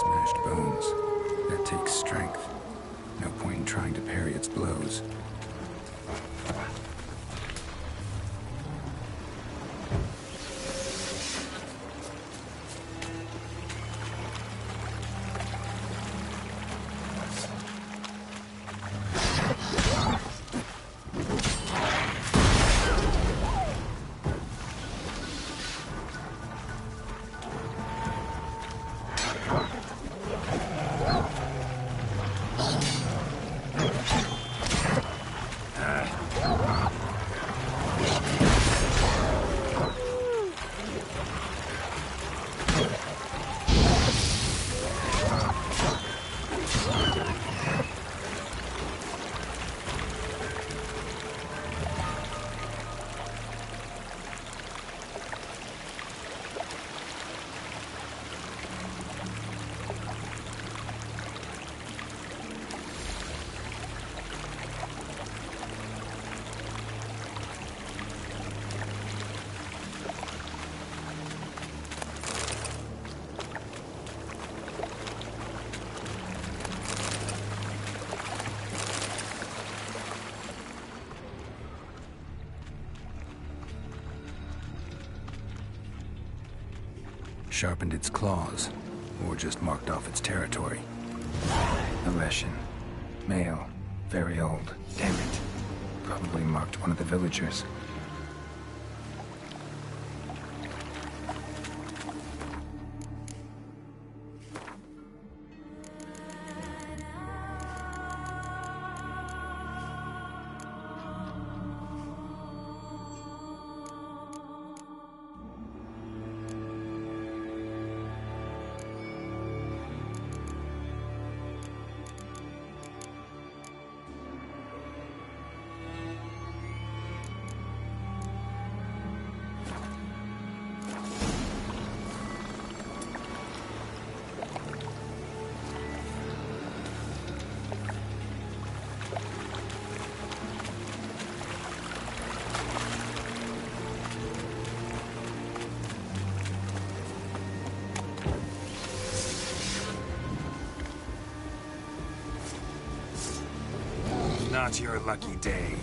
smashed bones. That takes strength. No point in trying to parry its blows. Sharpened its claws, or just marked off its territory. A Leshen. Male. Very old. Damn it. Probably marked one of the villagers. Not your lucky day.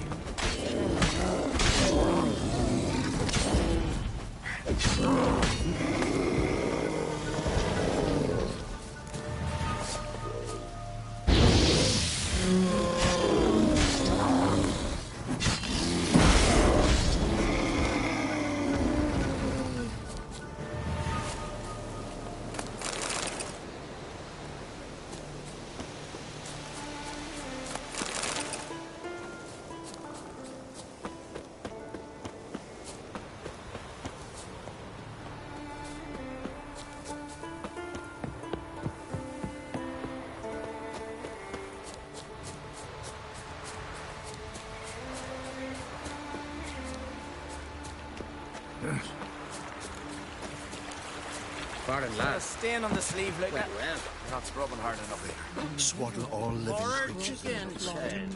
Pardon, lad. Stain on the sleeve like that. Well. You're not scrubbing hard enough here. Swaddle all living creatures in its shed.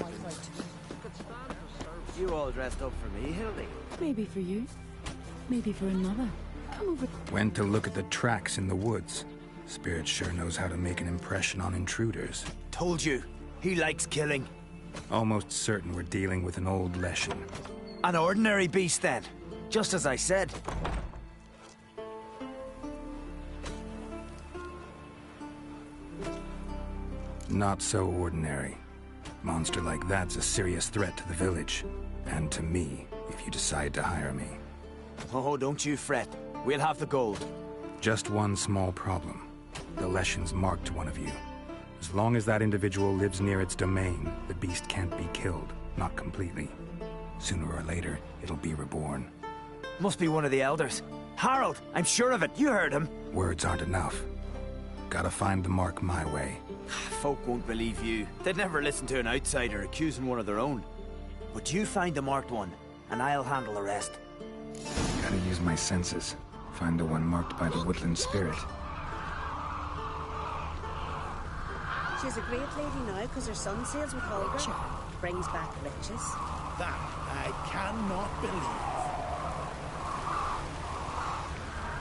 You all dressed up for me, Hildy. Maybe for you. Maybe for another. Come over. Went to look at the tracks in the woods. Spirit sure knows how to make an impression on intruders. Told you. He likes killing. Almost certain we're dealing with an old Leshen. An ordinary beast, then. Just as I said. Not so ordinary. Monster like that's a serious threat to the village. And to me, if you decide to hire me. Oh, don't you fret. We'll have the gold. Just one small problem. The Leshen's marked one of you. As long as that individual lives near its domain, the beast can't be killed. Not completely. Sooner or later, it'll be reborn. Must be one of the elders. Harold, I'm sure of it. You heard him. Words aren't enough. Gotta find the mark my way. Folk won't believe you. They'd never listen to an outsider accusing one of their own. But you find the marked one, and I'll handle the rest. Gotta use my senses. Find the one marked by the woodland spirit. She's a great lady now because her son sails with Holger. Brings back riches. That I cannot believe.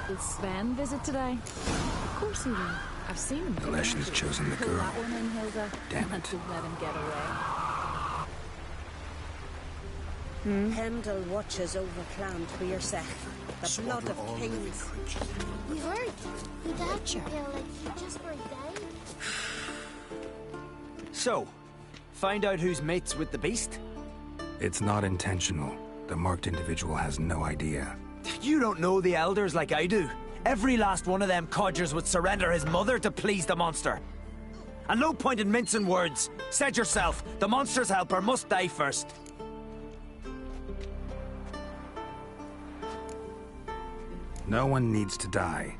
Will Sven visit today? Of course he will. I've seen him. The Leshen's chosen the Pull girl. that one in, Hilda. Damn And it. don't let him get away. Heimdall watches over Clan Twirsech, the blood of kings. We heard. He died, sure. Yeah, like, just where he died. So, find out who's mates with the beast? It's not intentional. The marked individual has no idea. You don't know the elders like I do. Every last one of them codgers would surrender his mother to please the monster. And no point in mincing words. Said yourself, the monster's helper must die first. No one needs to die.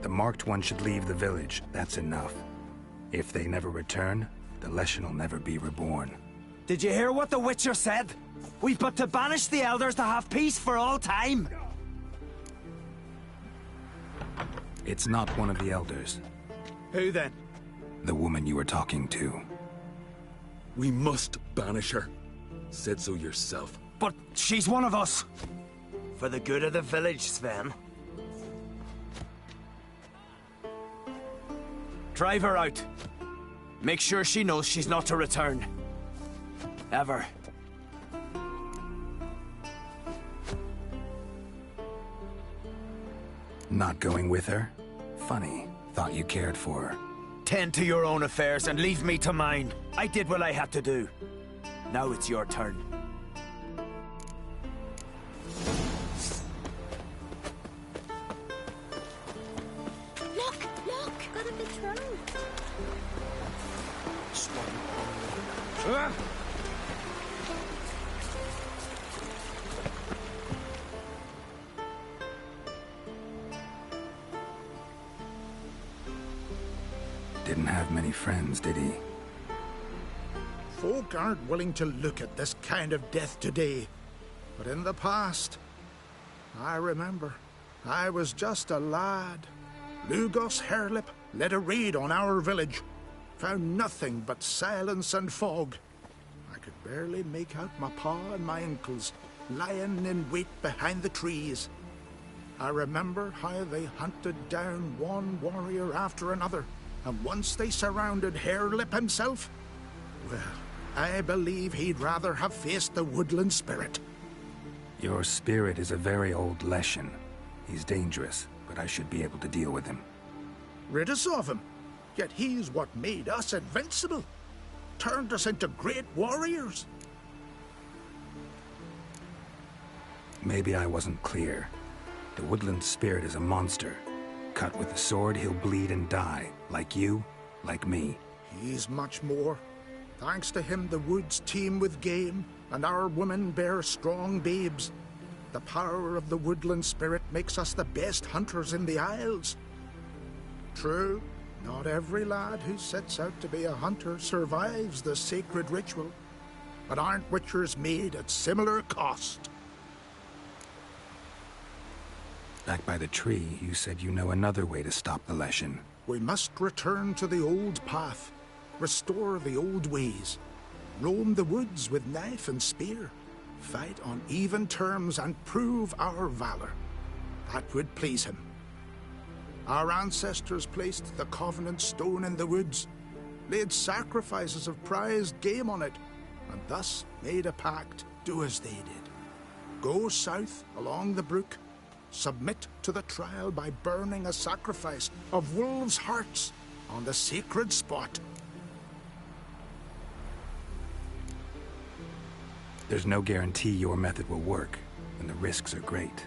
The marked one should leave the village. That's enough. If they never return, the Leshen will never be reborn. Did you hear what the Witcher said? We've but to banish the elders to have peace for all time. It's not one of the elders. Who then? The woman you were talking to. We must banish her. Said so yourself. But she's one of us. For the good of the village, Sven. Drive her out. Make sure she knows she's not to return. Ever. Not going with her? Funny. Thought you cared for her. Tend to your own affairs and leave me to mine. I did what I had to do. Now it's your turn. Look! Look! Got a big throne. Didn't have many friends, did he? Folk aren't willing to look at this kind of death today. But in the past, I remember, I was just a lad. Lugos Hairlip led a raid on our village. Found nothing but silence and fog. I could barely make out my pa and my uncles lying in wait behind the trees. I remember how they hunted down one warrior after another, and once they surrounded Hairlip himself, well, I believe he'd rather have faced the woodland spirit. Your spirit is a very old Leshen. He's dangerous, but I should be able to deal with him. Rid us of him. Yet he's what made us invincible. Turned us into great warriors. Maybe I wasn't clear. The woodland spirit is a monster. Cut with a sword, he'll bleed and die. Like you, like me. He's much more. Thanks to him, the woods teem with game, and our women bear strong babes. The power of the woodland spirit makes us the best hunters in the Isles. True, not every lad who sets out to be a hunter survives the sacred ritual, but aren't witchers made at similar cost? Back by the tree, you said you know another way to stop the Leshen. We must return to the old path, restore the old ways, roam the woods with knife and spear, fight on even terms and prove our valor. That would please him. Our ancestors placed the Covenant Stone in the woods, laid sacrifices of prized game on it, and thus made a pact, do as they did. Go south along the brook, submit to the trial by burning a sacrifice of wolves' hearts on the sacred spot. There's no guarantee your method will work, and the risks are great.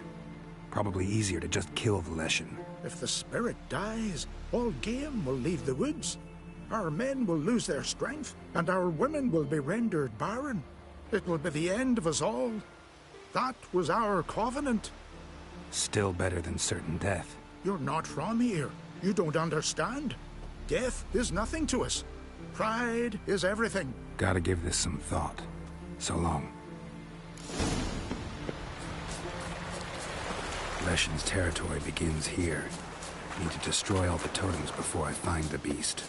Probably easier to just kill the Leshen. If the spirit dies, all game will leave the woods. Our men will lose their strength, and our women will be rendered barren. It will be the end of us all. That was our covenant. Still better than certain death. You're not from here. You don't understand. Death is nothing to us. Pride is everything. Gotta give this some thought. So long. Leshen's territory begins here. Need to destroy all the totems before I find the beast.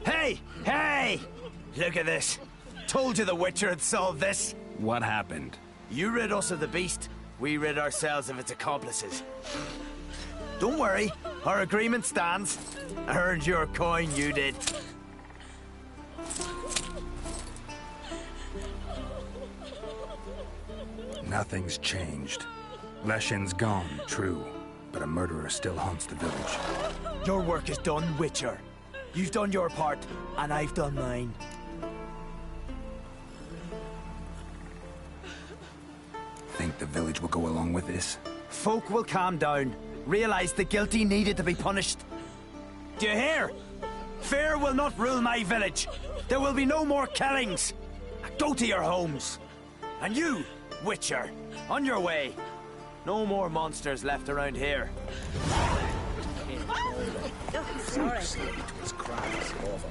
Hey! Hey! Look at this. Told you the Witcher had solved this. What happened? You rid us of the beast, we rid ourselves of its accomplices. Don't worry, our agreement stands. I earned your coin, you did. Nothing's changed. Leshin's gone, true, but a murderer still haunts the village. Your work is done, Witcher. You've done your part, and I've done mine. Think the village will go along with this? Folk will calm down, realize the guilty needed to be punished. Do you hear? Fear will not rule my village. There will be no more killings. Go to your homes. And you, Witcher, on your way. No more monsters left around here. Oh, sorry. His crime is over.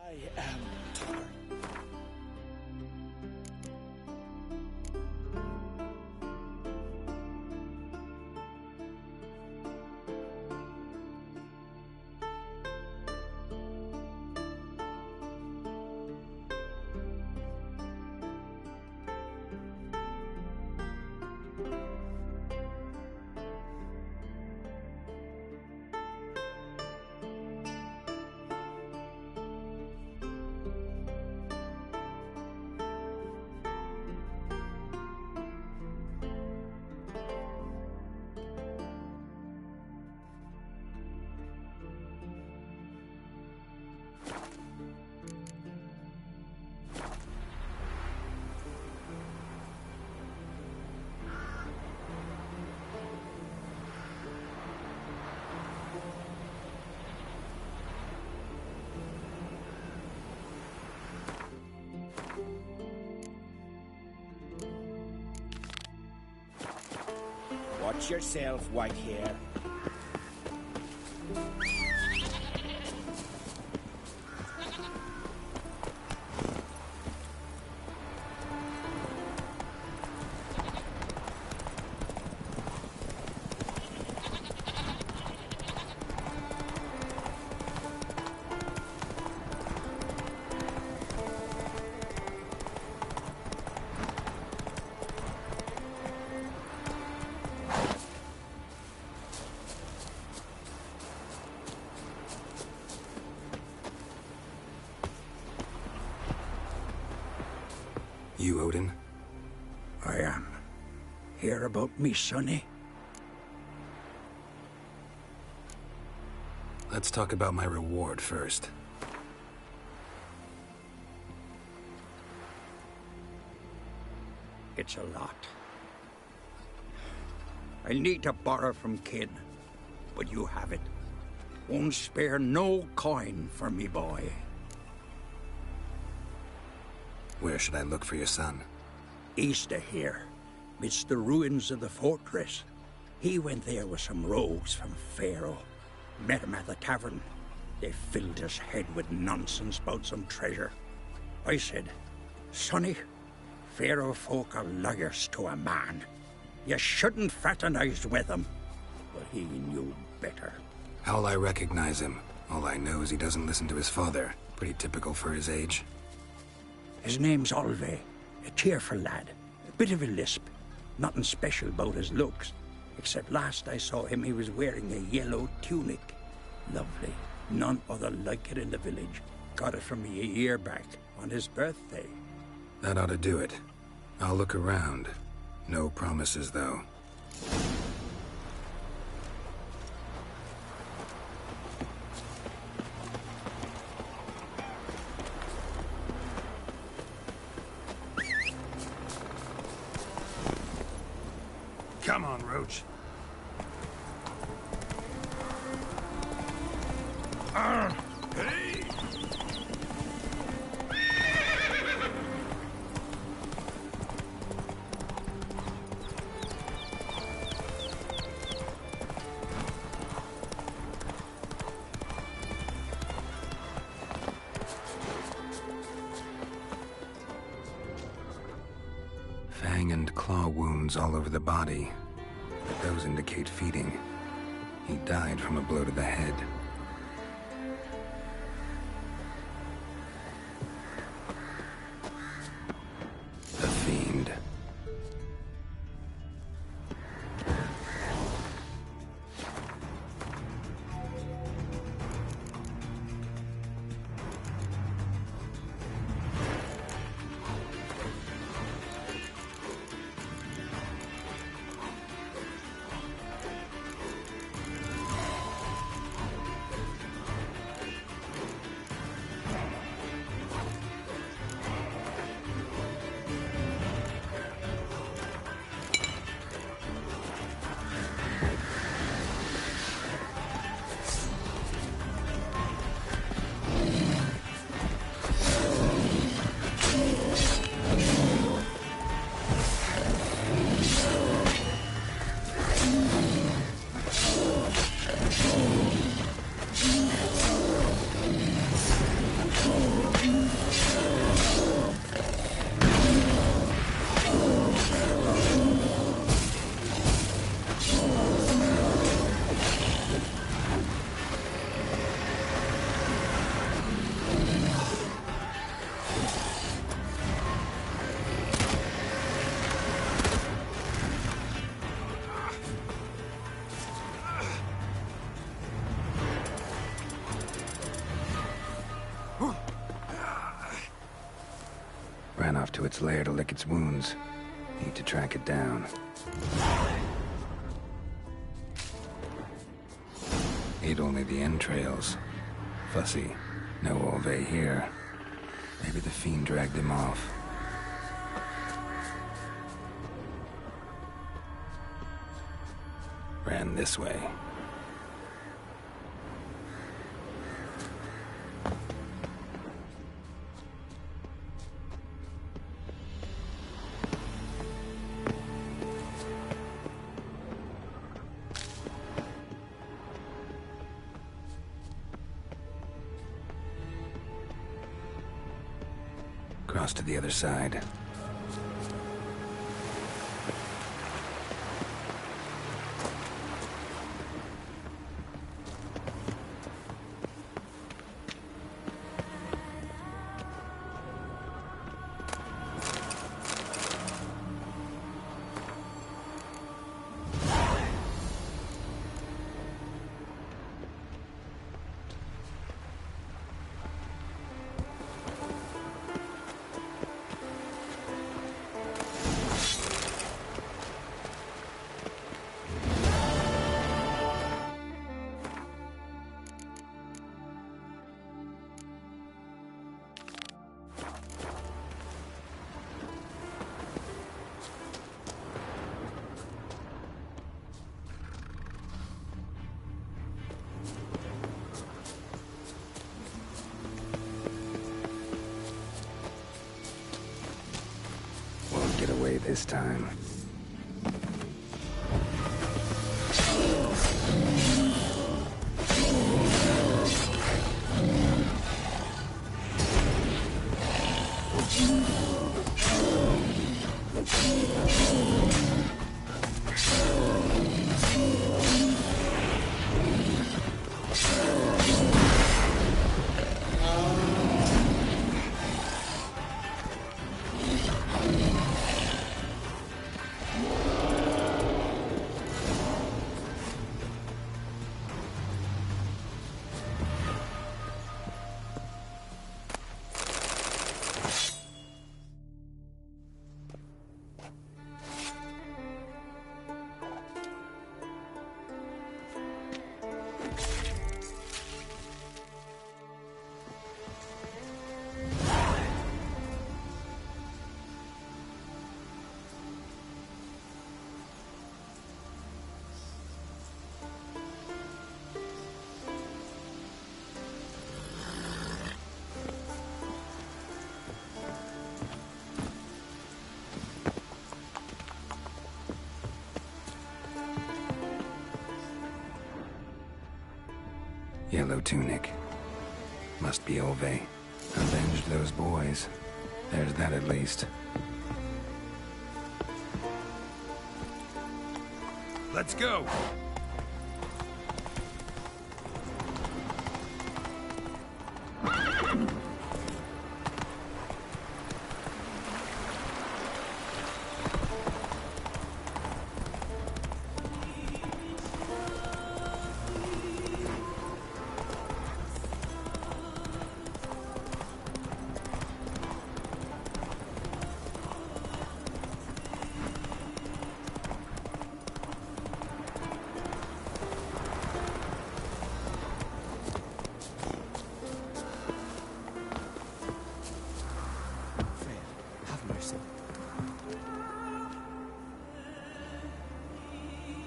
I am Tar. Watch yourself, white hair. You, Odin? I am. Hear about me, sonny? Let's talk about my reward first. It's a lot. I need to borrow from Kid, but you have it. Won't spare no coin for me boy. Where should I look for your son? East of here, midst the ruins of the fortress. He went there with some rogues from Pharaoh. Met him at the tavern. They filled his head with nonsense about some treasure. I said, Sonny, Pharaoh folk are lawyers to a man. You shouldn't fraternize with them. But he knew better. How'll I recognize him? All I know is he doesn't listen to his father. Pretty typical for his age. His name's Olve. A cheerful lad. A bit of a lisp. Nothing special about his looks. Except last I saw him, he was wearing a yellow tunic. Lovely. None other like it in the village. Got it from me a year back, on his birthday. That ought to do it. I'll look around. No promises, though. Come on, Roach. Hey! Fang and claw wounds all over the body. But those indicate feeding. He died from a blow to the head. The fiend. Ran off to its lair to lick its wounds. Need to track it down. Ate only the entrails. Fussy. No Olve here. Maybe the fiend dragged him off. Ran this way. Cross to the other side. Get away this time. Yellow tunic. Must be Ove. Avenged those boys. There's that at least. Let's go!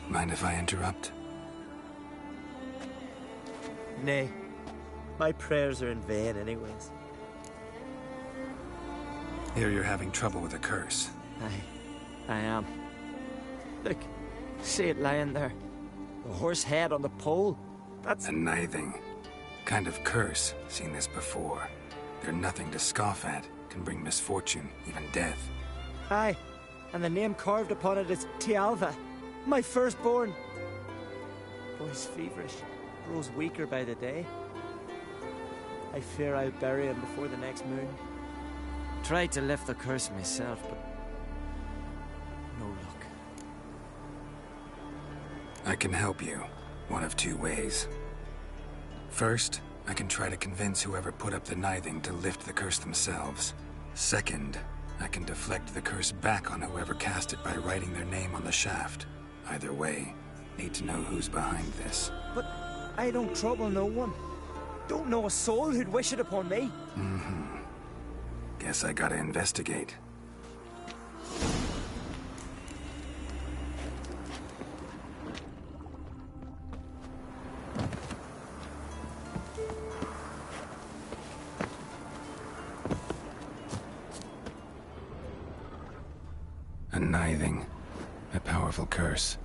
Mind if I interrupt? Nay. My prayers are in vain anyways. Here you're having trouble with a curse. I am. Look, see it lying there. The horse head on the pole. That's... A nithing. Kind of curse. Seen this before. They're nothing to scoff at. Can bring misfortune, even death. Aye, and the name carved upon it is Tialva, my firstborn. Boy's feverish, grows weaker by the day. I fear I'll bury him before the next moon. Tried to lift the curse myself, but no luck. I can help you, one of two ways. First, I can try to convince whoever put up the nithing to lift the curse themselves. Second, I can deflect the curse back on whoever cast it by writing their name on the shaft. Either way, need to know who's behind this. But I don't trouble no one. Don't know a soul who'd wish it upon me. Guess I gotta investigate. A nithing. A powerful curse.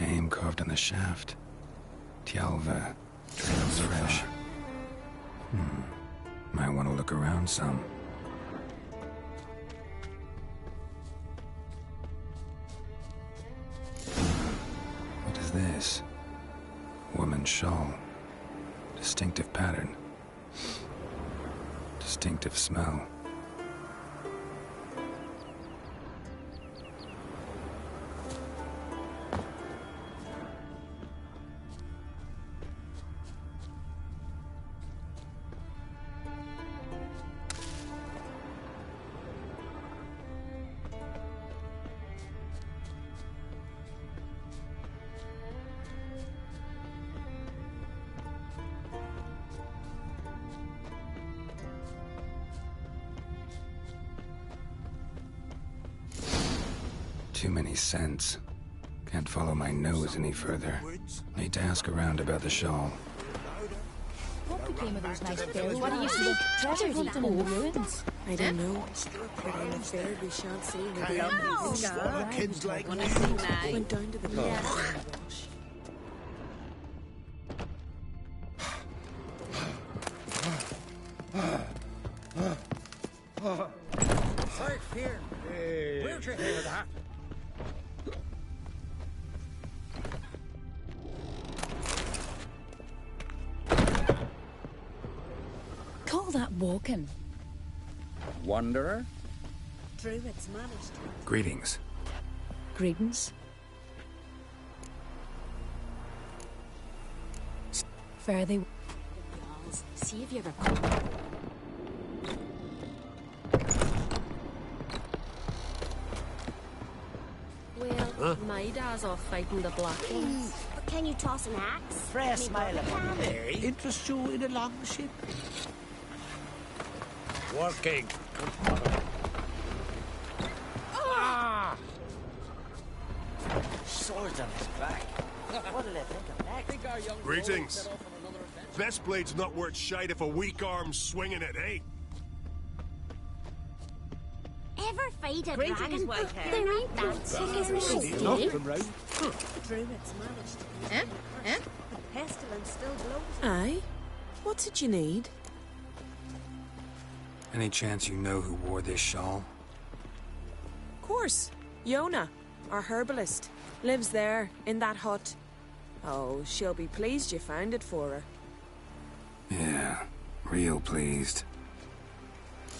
Name carved on the shaft. Tialva. Trails fresh. Might want to look around some. What is this? Woman's shawl. Distinctive pattern. Distinctive smell. Too many scents. Can't follow my nose any further. Need to ask around about the shawl. What became of those nice bears? What do you think? Treasure hunting in the ruins? I don't know. But I'm afraid we shan't see Small kids like when you. I see went down to the Right here. Where'd you hear that? Call that walking. Wanderer? Druids managed. Greetings. Greetings. Fare thee. See if you ever come. Well, my dad's off fighting the black ones. But can you toss an axe? Fresh smile upon me. Interest you in a longship? Working. Swords on his back. What'll they think of next? Greetings. Best blade's not worth shite if a weak arm's swinging it, eh? Ever fight a Greetings, dragon? Whitehead. There ain't that sick as we should Druids managed. Eh? The pestilence still blows. Aye? What did you need? Any chance you know who wore this shawl? Of course. Yona, our herbalist, lives there, in that hut. Oh, she'll be pleased you found it for her. Yeah, real pleased.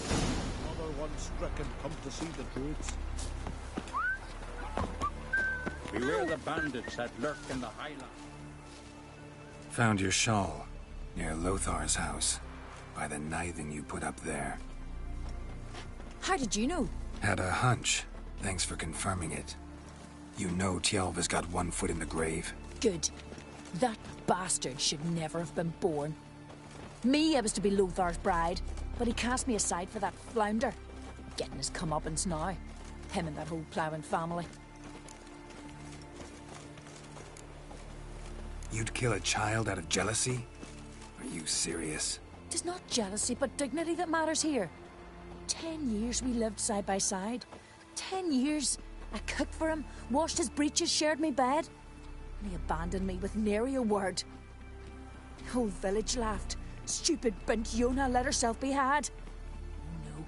Another one stricken come to see the druids. Beware the bandits that lurk in the highlands. Found your shawl, near Lothar's house, by the knithing you put up there. How did you know? Had a hunch. Thanks for confirming it. You know Tjalva's got one foot in the grave. Good. That bastard should never have been born. Me, I was to be Lothar's bride, but he cast me aside for that flounder. Getting his comeuppance now. Him and that whole ploughing family. You'd kill a child out of jealousy? Are you serious? Tis not jealousy, but dignity that matters here. 10 years we lived side by side. 10 years. I cooked for him, washed his breeches, shared me bed. And he abandoned me with nary a word. The whole village laughed. Stupid bint Yona let herself be had. No,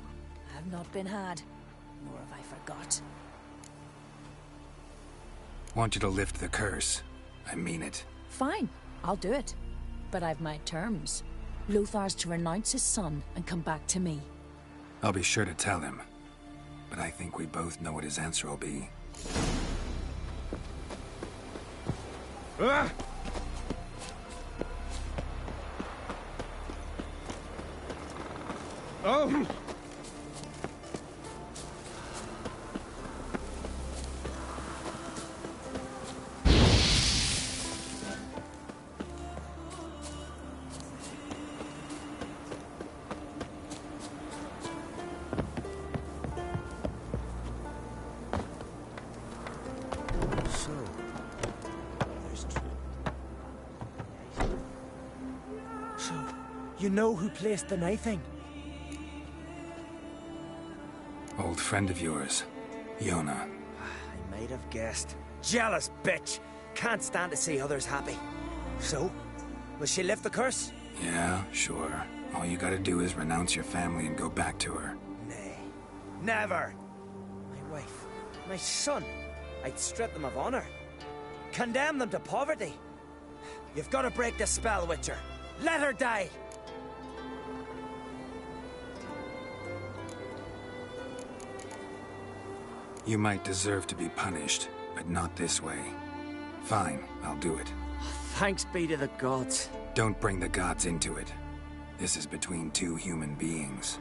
I have not been had. Nor have I forgot. Want you to lift the curse. I mean it. Fine, I'll do it. But I've my terms. Lothar's to renounce his son and come back to me. I'll be sure to tell him. But I think we both know what his answer will be. Ah! Oh! You know who placed the knifing? Old friend of yours, Yona. I might have guessed. Jealous bitch! Can't stand to see others happy. So, will she lift the curse? Yeah, sure. All you gotta do is renounce your family and go back to her. Nay. Never! My wife, my son. I'd strip them of honor. Condemn them to poverty. You've got to break the spell, Witcher. Let her die! You might deserve to be punished, but not this way. Fine, I'll do it. Thanks be to the gods. Don't bring the gods into it. This is between two human beings.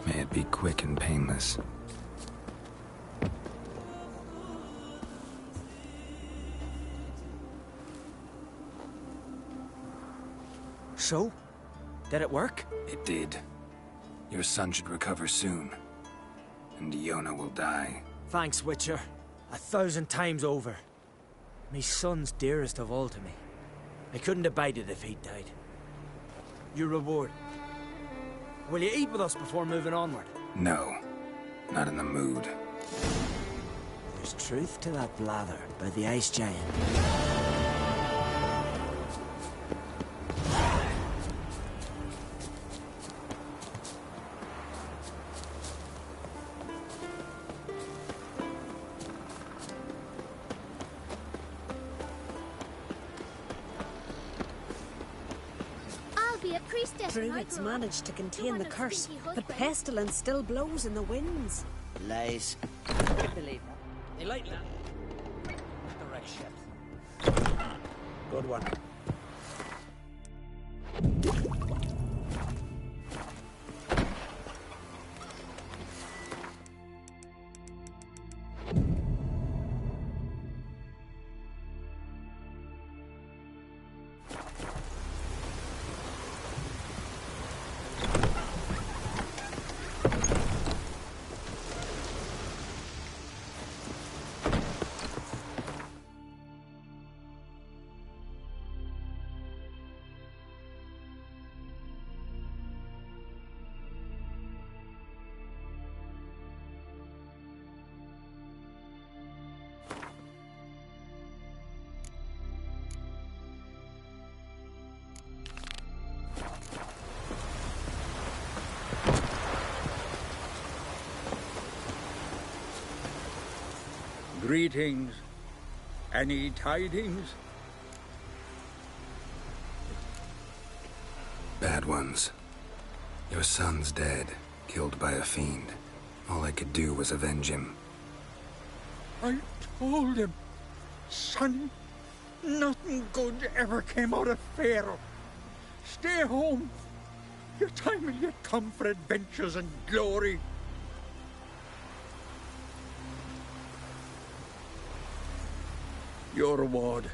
May it be quick and painless. So? Did it work? It did. Your son should recover soon. And Yona will die. Thanks, Witcher. 1,000 times over. My son's dearest of all to me. I couldn't abide it if he'd died. Your reward. Will you eat with us before moving onward? No. Not in the mood. There's truth to that blather by the Ice Giant. Druids managed to contain the curse, but pestilence still blows in the winds. Lies. I believe that. They like that. Direct shit. Good one. Greetings. Any tidings? Bad ones. Your son's dead, killed by a fiend. All I could do was avenge him. I told him, son, nothing good ever came out of Pharaoh. Stay home. Your time will yet come for adventures and glory. Your reward.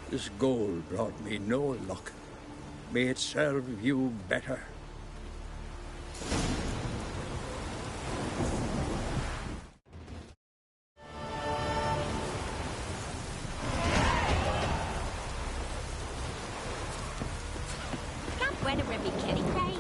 This gold brought me no luck. May it serve you better. Can't win a every kitty cry.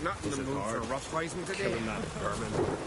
Not in the mood for rough rising today. Killing that vermin.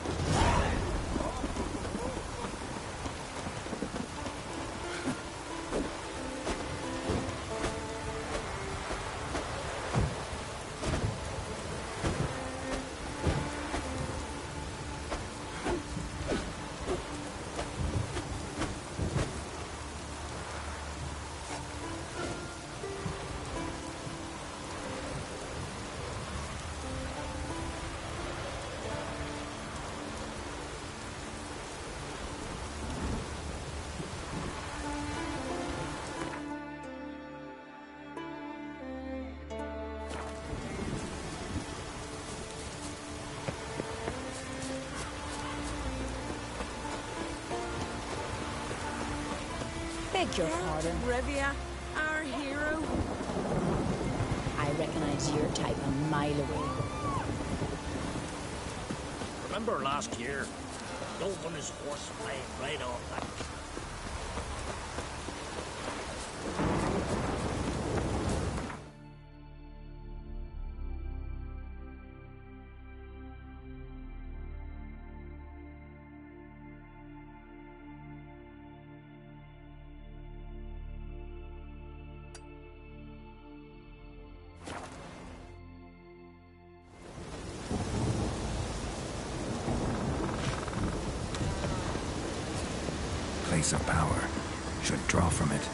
Beg your pardon. Rivia, our hero. I recognize your type a mile away. Remember last year? Don't want his horse flying right off that. piece of power should draw from it.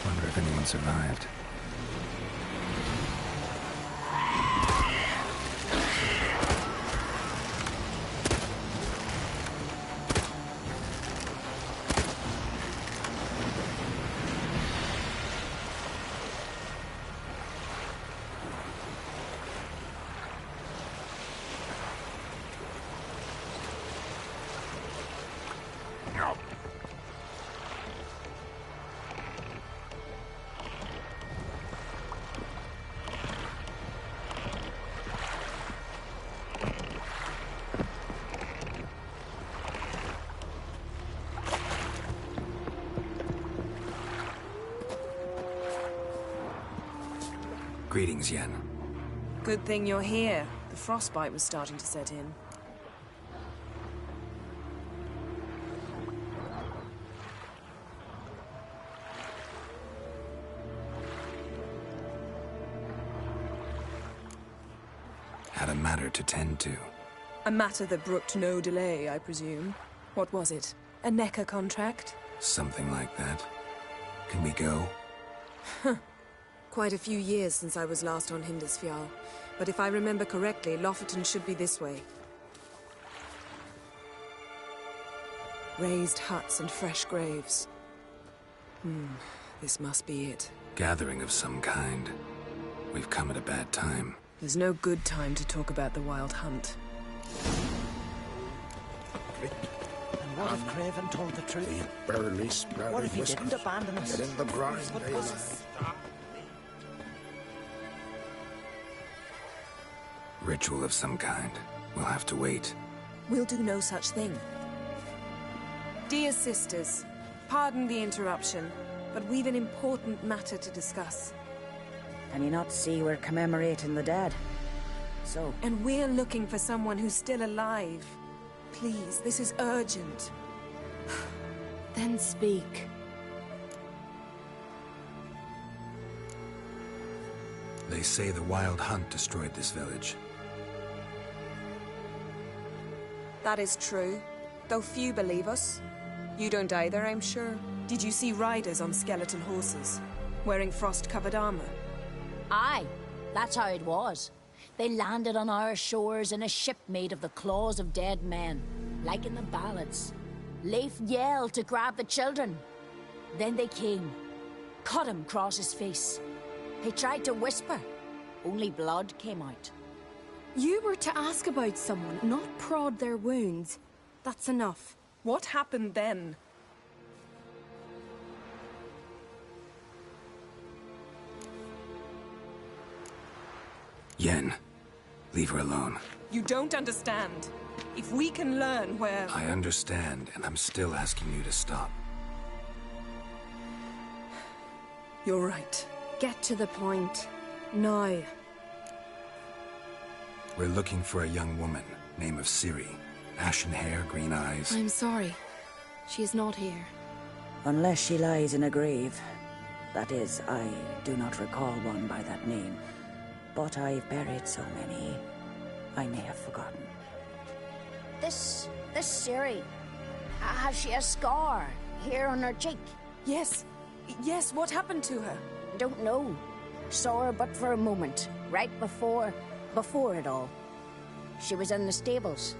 Wonder if anyone survived. Greetings, Yen. Good thing you're here. The frostbite was starting to set in. matter to tend to. A matter that brooked no delay, I presume. What was it? A NECA contract? Something like that. Can we go? Quite a few years since I was last on Hindisfjall. But if I remember correctly, Lofoten should be this way. Raised huts and fresh graves. This must be it. Gathering of some kind. We've come at a bad time. There's no good time to talk about the Wild Hunt. And what if Craven told the truth? He barely sprouted What if he whiskers. didn't abandon us? Get in the grind, What they was lie. Ritual of some kind. We'll have to wait. We'll do no such thing. Dear sisters, pardon the interruption, but we've an important matter to discuss. Can you not see we're commemorating the dead? So? And we're looking for someone who's still alive. Please, this is urgent. Then speak. They say the Wild Hunt destroyed this village. That is true, though few believe us. You don't either, I'm sure. Did you see riders on skeleton horses, wearing frost-covered armor? Aye, that's how it was. They landed on our shores in a ship made of the claws of dead men, like in the ballads. Leif yelled to grab the children. Then they came, cut him across his face. He tried to whisper, only blood came out. You were to ask about someone, not prod their wounds. That's enough. What happened then? Yen, leave her alone. You don't understand. If we can learn where... I understand, and I'm still asking you to stop. You're right. Get to the point. Now. We're looking for a young woman, name of Ciri. Ashen hair, green eyes. I'm sorry. She is not here. Unless she lies in a grave. That is, I do not recall one by that name. But I've buried so many, I may have forgotten. This Ciri, has she a scar here on her cheek? Yes, what happened to her? Don't know. Saw her but for a moment, right before it all. She was in the stables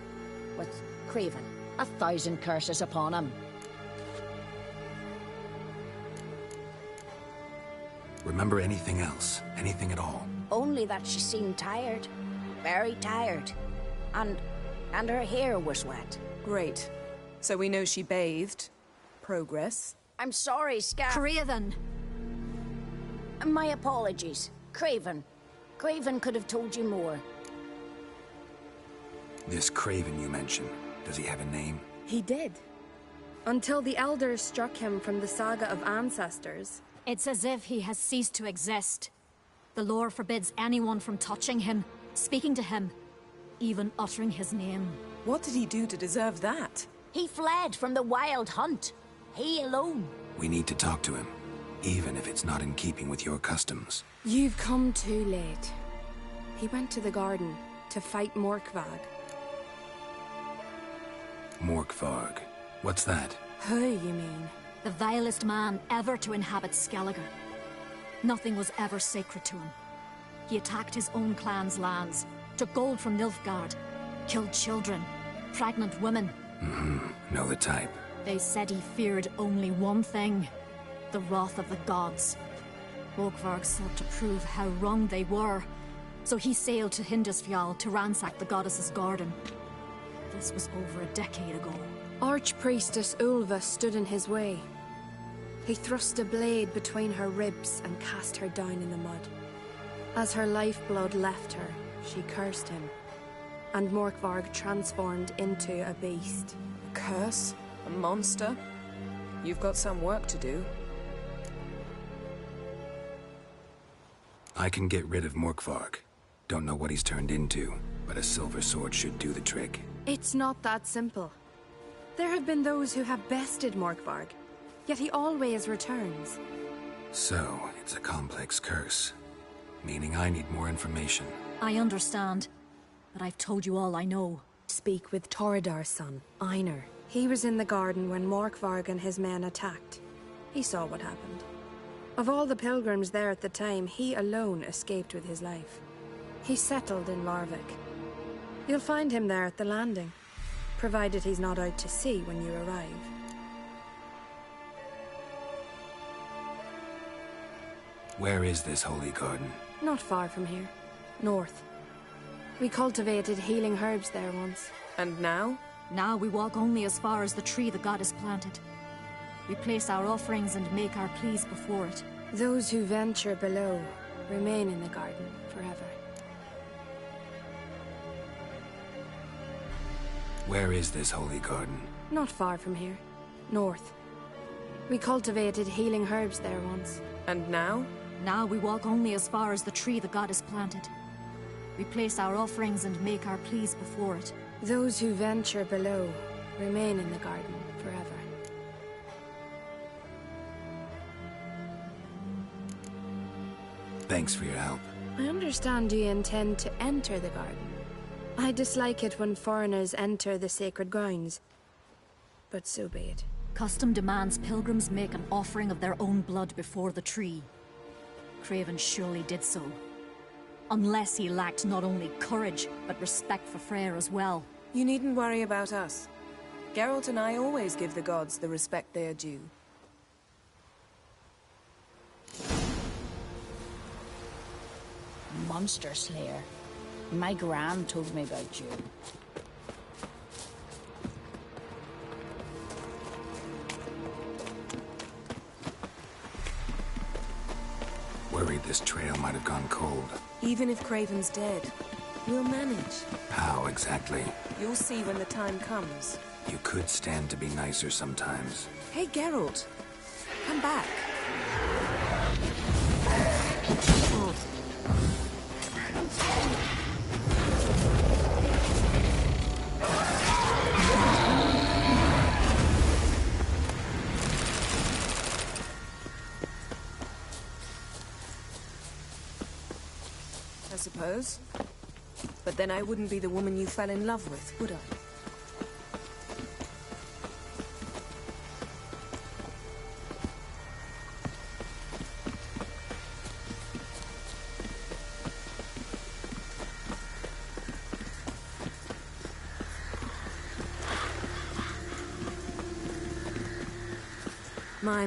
with Craven. 1,000 curses upon him. Remember anything else? Anything at all? Only that she seemed tired. Very tired. And her hair was wet. Great. So we know she bathed. Progress. I'm sorry, Scar. Craven! My apologies. Craven. Craven could have told you more. This Craven you mentioned, does he have a name? He did. Until the elders struck him from the saga of ancestors. It's as if he has ceased to exist. The lore forbids anyone from touching him, speaking to him, even uttering his name. What did he do to deserve that? He fled from the Wild Hunt. He alone. We need to talk to him, even if it's not in keeping with your customs. You've come too late. He went to the garden to fight Morkvag. Morkvarg. What's that? Who, you mean? The vilest man ever to inhabit Skelliger. Nothing was ever sacred to him. He attacked his own clan's lands, took gold from Nilfgaard, killed children, pregnant women. Know the type. They said he feared only one thing, the wrath of the gods. Morkvarg sought to prove how wrong they were, so he sailed to Hindisfjall to ransack the goddess's garden. This was over a decade ago. Archpriestess Ulva stood in his way. He thrust a blade between her ribs and cast her down in the mud. As her lifeblood left her, she cursed him, and Morkvarg transformed into a beast. A curse? A monster? You've got some work to do. I can get rid of Morkvarg. Don't know what he's turned into, but a silver sword should do the trick. It's not that simple. There have been those who have bested Morkvarg, yet he always returns. So, it's a complex curse. Meaning I need more information. I understand. but I've told you all I know. Speak with Toradar's son, Einar. He was in the garden when Morkvarg and his men attacked. He saw what happened. Of all the pilgrims there at the time, he alone escaped with his life. He settled in Larvik. You'll find him there at the landing, provided he's not out to sea when you arrive. Where is this holy garden? Not far from here. North. We cultivated healing herbs there once. And now? Now we walk only as far as the tree the goddess planted. We place our offerings and make our pleas before it. Those who venture below remain in the garden forever. Where is this holy garden? Not far from here. North. We cultivated healing herbs there once. And now? Now we walk only as far as the tree the goddess planted. We place our offerings and make our pleas before it. Those who venture below remain in the garden forever. Thanks for your help. I understand you intend to enter the garden. I dislike it when foreigners enter the sacred grounds, but so be it. Custom demands pilgrims make an offering of their own blood before the tree. Craven surely did so. Unless he lacked not only courage, but respect for Freyr as well. You needn't worry about us. Geralt and I always give the gods the respect they are due. Monster Slayer. My gran told me about you. Worried this trail might have gone cold. Even if Craven's dead, we'll manage. How exactly? You'll see when the time comes. You could stand to be nicer sometimes. Hey, Geralt. Come back. I suppose. But then I wouldn't be the woman you fell in love with, would I?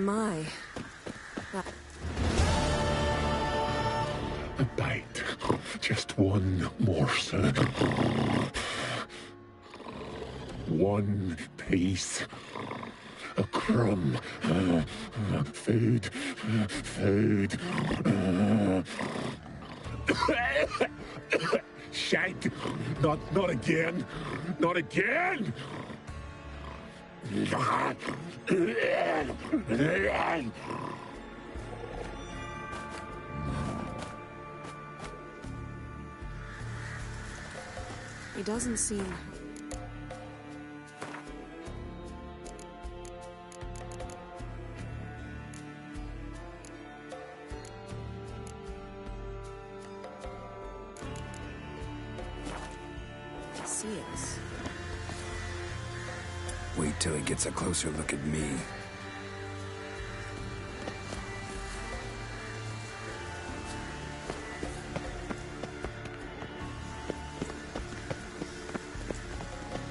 My. A bite. Just one morsel. One piece. A crumb. Food. Food. Shite. Not again. Not again! He doesn't seem... see us. Wait till he gets a closer look at me.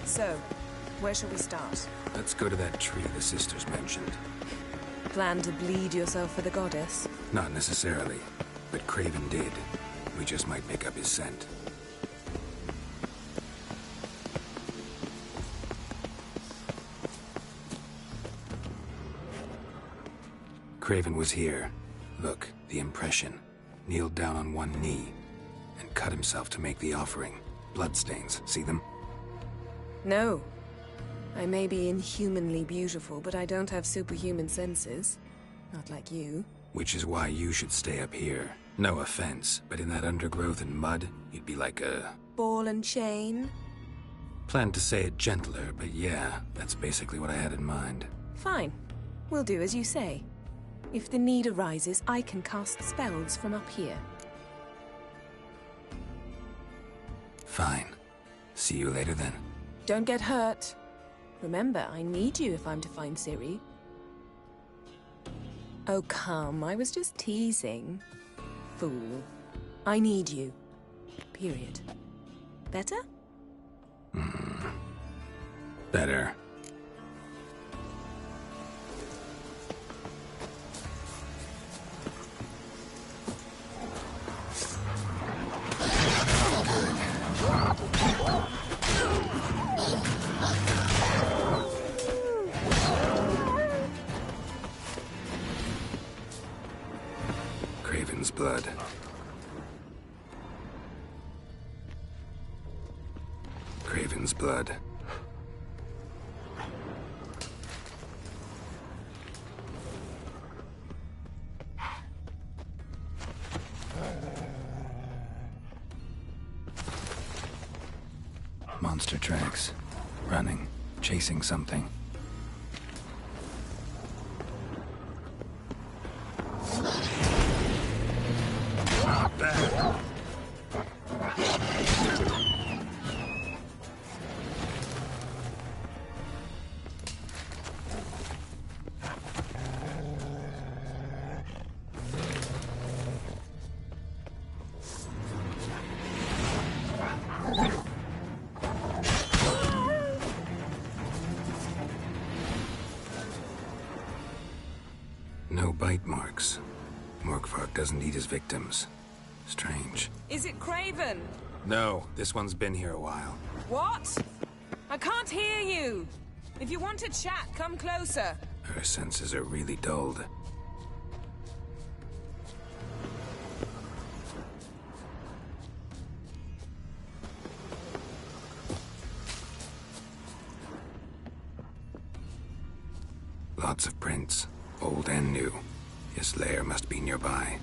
So, where shall we start? Let's go to that tree the sisters mentioned. Plan to bleed yourself for the goddess? Not necessarily, but Craven did. We just might pick up his scent. Craven was here. Look, the impression. Kneeled down on one knee and cut himself to make the offering. Bloodstains, see them? No. I may be inhumanly beautiful, but I don't have superhuman senses. Not like you. Which is why you should stay up here. No offense, but in that undergrowth and mud, you'd be like a... ball and chain? Planned to say it gentler, but yeah, that's basically what I had in mind. Fine. We'll do as you say. If the need arises, I can cast spells from up here. Fine. See you later then. Don't get hurt. Remember, I need you if I'm to find Ciri. Oh, come. I was just teasing. Fool. I need you. Period. Better? Better. Craven's blood. Craven's blood. Monster tracks. Running. Chasing something. No bite marks. Morkvark doesn't eat his victims. Strange. Is it Craven? No, this one's been here a while. What? I can't hear you. If you want to chat, come closer. Her senses are really dulled. Lots of prints, old and new. His lair must be nearby.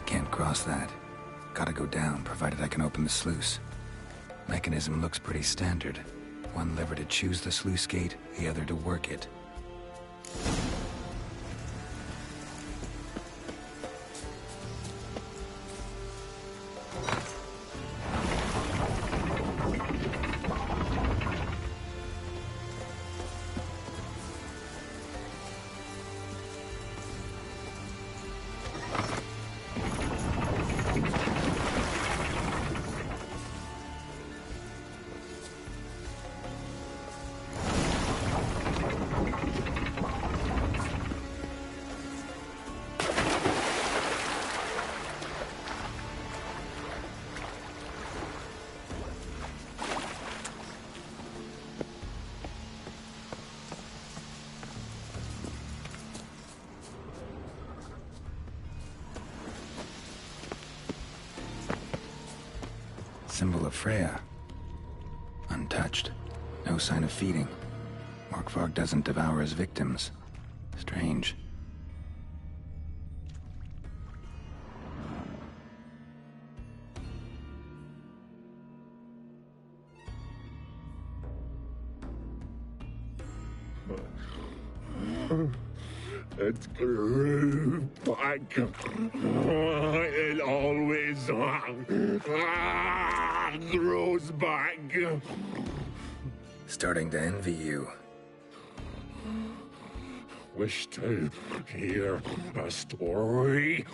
Can't cross that. Gotta go down, provided I can open the sluice. Mechanism looks pretty standard. One lever to choose the sluice gate, the other to work it. Symbol of Freya. Untouched. No sign of feeding. Morkvark doesn't devour his victims. Strange. It grew back. It always grows back. Starting to envy you. Wish to hear a story?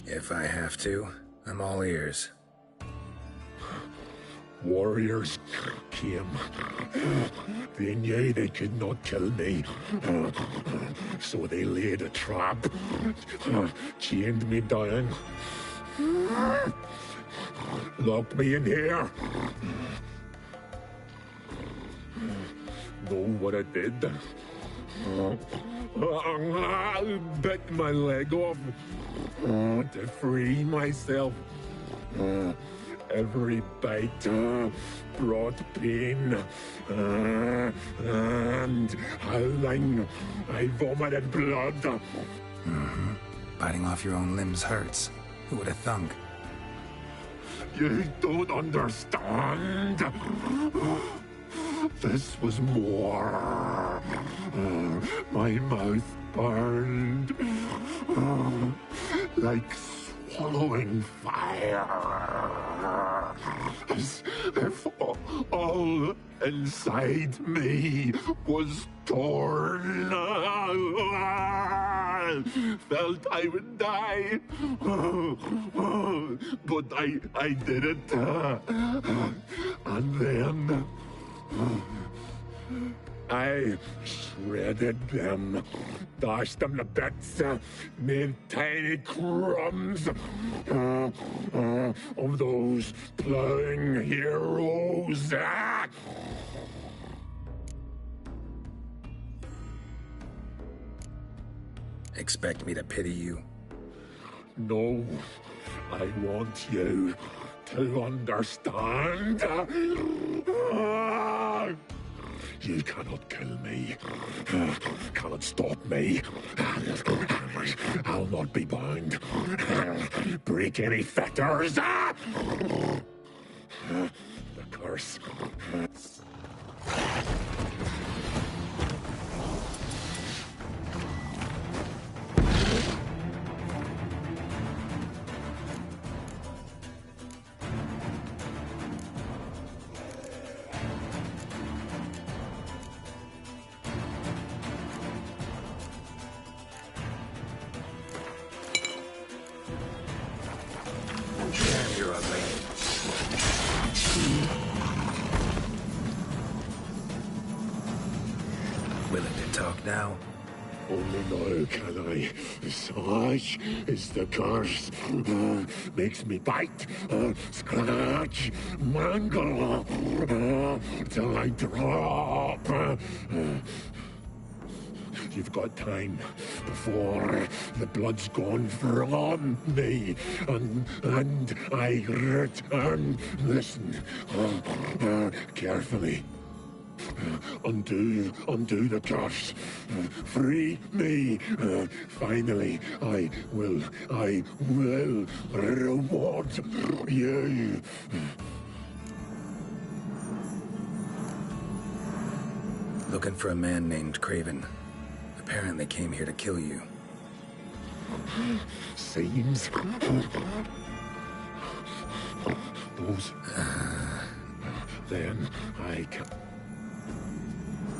If I have to, I'm all ears. Warriors came. They knew they could not kill me. So they laid a trap. Chained me down. Locked me in here. know what I did? I bit my leg off to free myself. Every bite brought pain, and howling, I vomited blood. Mm-hmm. Biting off your own limbs hurts. Who would have thunk? You don't understand. This was more. My mouth burned like swallowing fire. As if all inside me was torn. Felt I would die, but I did it. And then I shredded them, dashed them to bits, made tiny crumbs of those plowing heroes. Expect me to pity you? No, I want you to understand. You cannot kill me, cannot stop me. I'll not be bound. Break any fetters. The curse. Damn, you're ugly. Willing to talk now? Only now can I. Such is the curse. Makes me bite, scratch, mangle, till I drop. You've got time before the blood's gone from me, and I return. Listen, carefully. Undo the curse. Free me. Finally, I will reward you. Looking for a man named Craven. Apparently came here to kill you. Seems. Those. Then I can.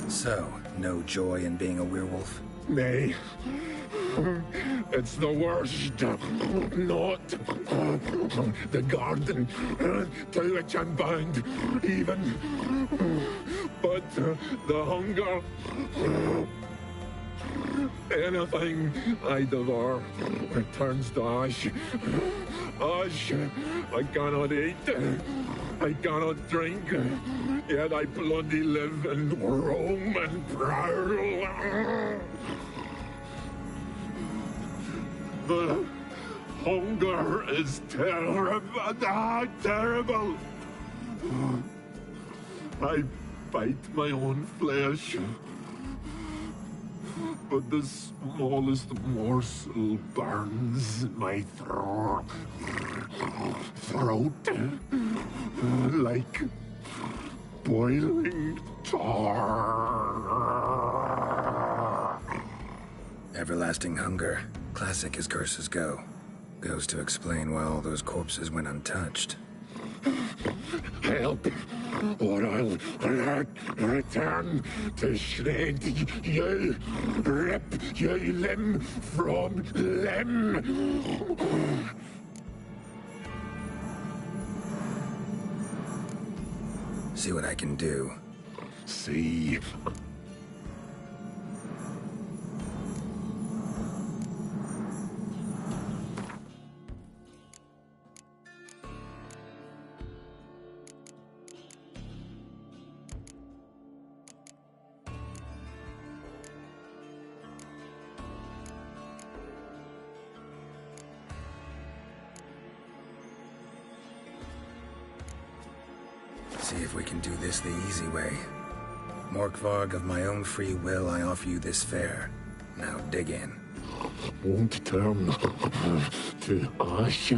So, no joy in being a werewolf? Nay. It's the worst. Not the garden to which I'm bound, even. But the hunger. Anything I devour returns to ash. Ash I cannot eat. I cannot drink. Yet I bloody live and roam and prowl. The hunger is terrible. Terrible. I bite my own flesh. But the smallest morsel burns my throat like boiling tar. Everlasting hunger. Classic as curses go. Goes to explain why all those corpses went untouched. Help, or I'll return to shred you, rip you limb from limb. See what I can do. See. if we can do this the easy way. Morkvarg, of my own free will, I offer you this fare. Now dig in. Won't turn to ash.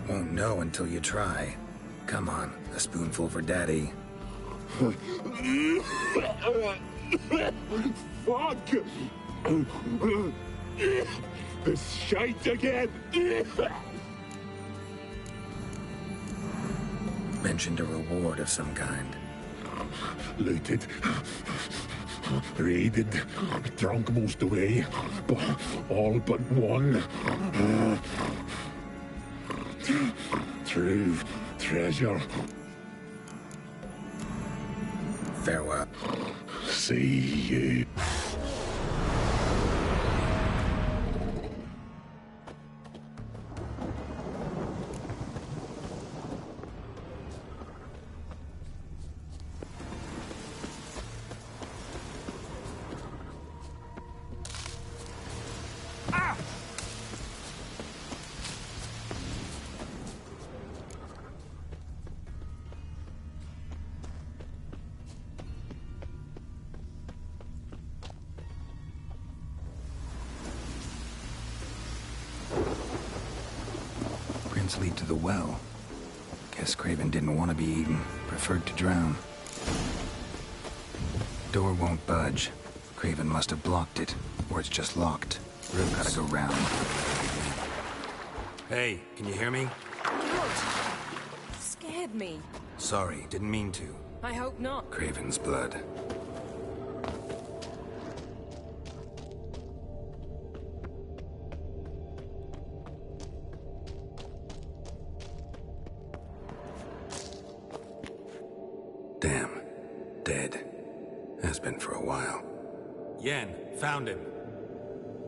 Won't know until you try. Come on, a spoonful for Daddy. Fuck! This shite again! Mentioned a reward of some kind. Looted. Raided. Drunk most away. All but one. True treasure. Farewell. See you. Lead to the well. Guess Craven didn't want to be eaten. Preferred to drown. Door won't budge. Craven must have blocked it. Or it's just locked. We've gotta go round. Hey, can you hear me? Geralt, scared me. Sorry, didn't mean to. I hope not. Craven's blood. Damn. Dead. Has been for a while. Yen, found him.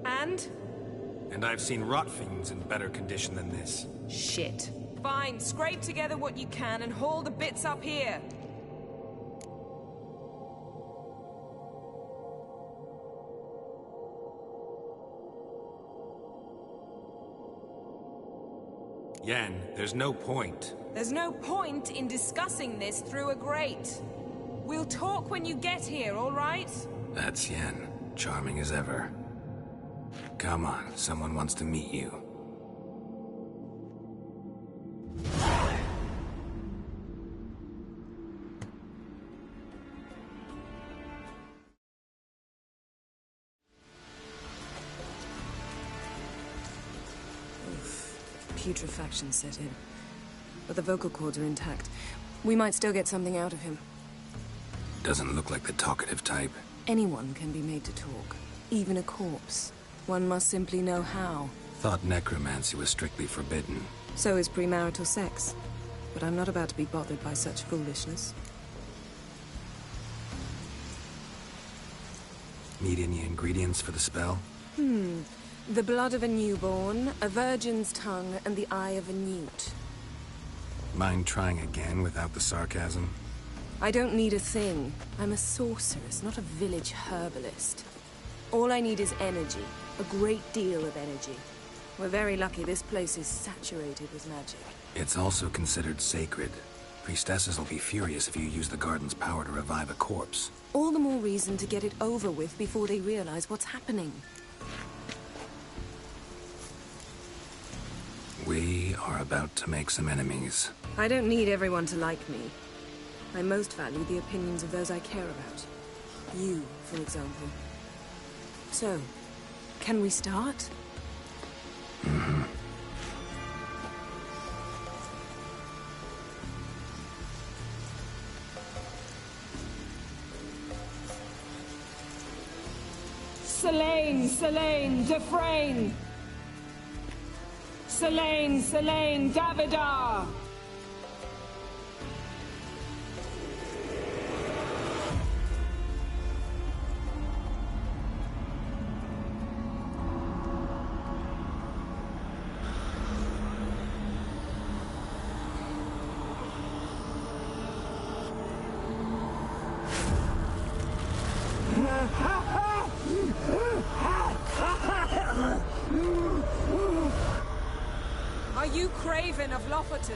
And? And I've seen rot fiends in better condition than this. Shit. Fine, scrape together what you can and haul the bits up here. Yen, there's no point. There's no point in discussing this through a grate. We'll talk when you get here, all right? That's Yen. Charming as ever. Come on, someone wants to meet you. Putrefaction set in. But the vocal cords are intact. We might still get something out of him. Doesn't look like the talkative type. Anyone can be made to talk. Even a corpse. One must simply know how. Thought necromancy was strictly forbidden. So is premarital sex. But I'm not about to be bothered by such foolishness. Need any ingredients for the spell? The blood of a newborn, a virgin's tongue, and the eye of a newt. Mind trying again without the sarcasm? I don't need a thing. I'm a sorceress, not a village herbalist. All I need is energy. A great deal of energy. We're very lucky this place is saturated with magic. It's also considered sacred. Priestesses will be furious if you use the garden's power to revive a corpse. All the more reason to get it over with before they realize what's happening. We are about to make some enemies. I don't need everyone to like me. I most value the opinions of those I care about. You, for example. So, can we start? Selene, Defrain! Selene, Davidar! Are you Craven of Lofoten?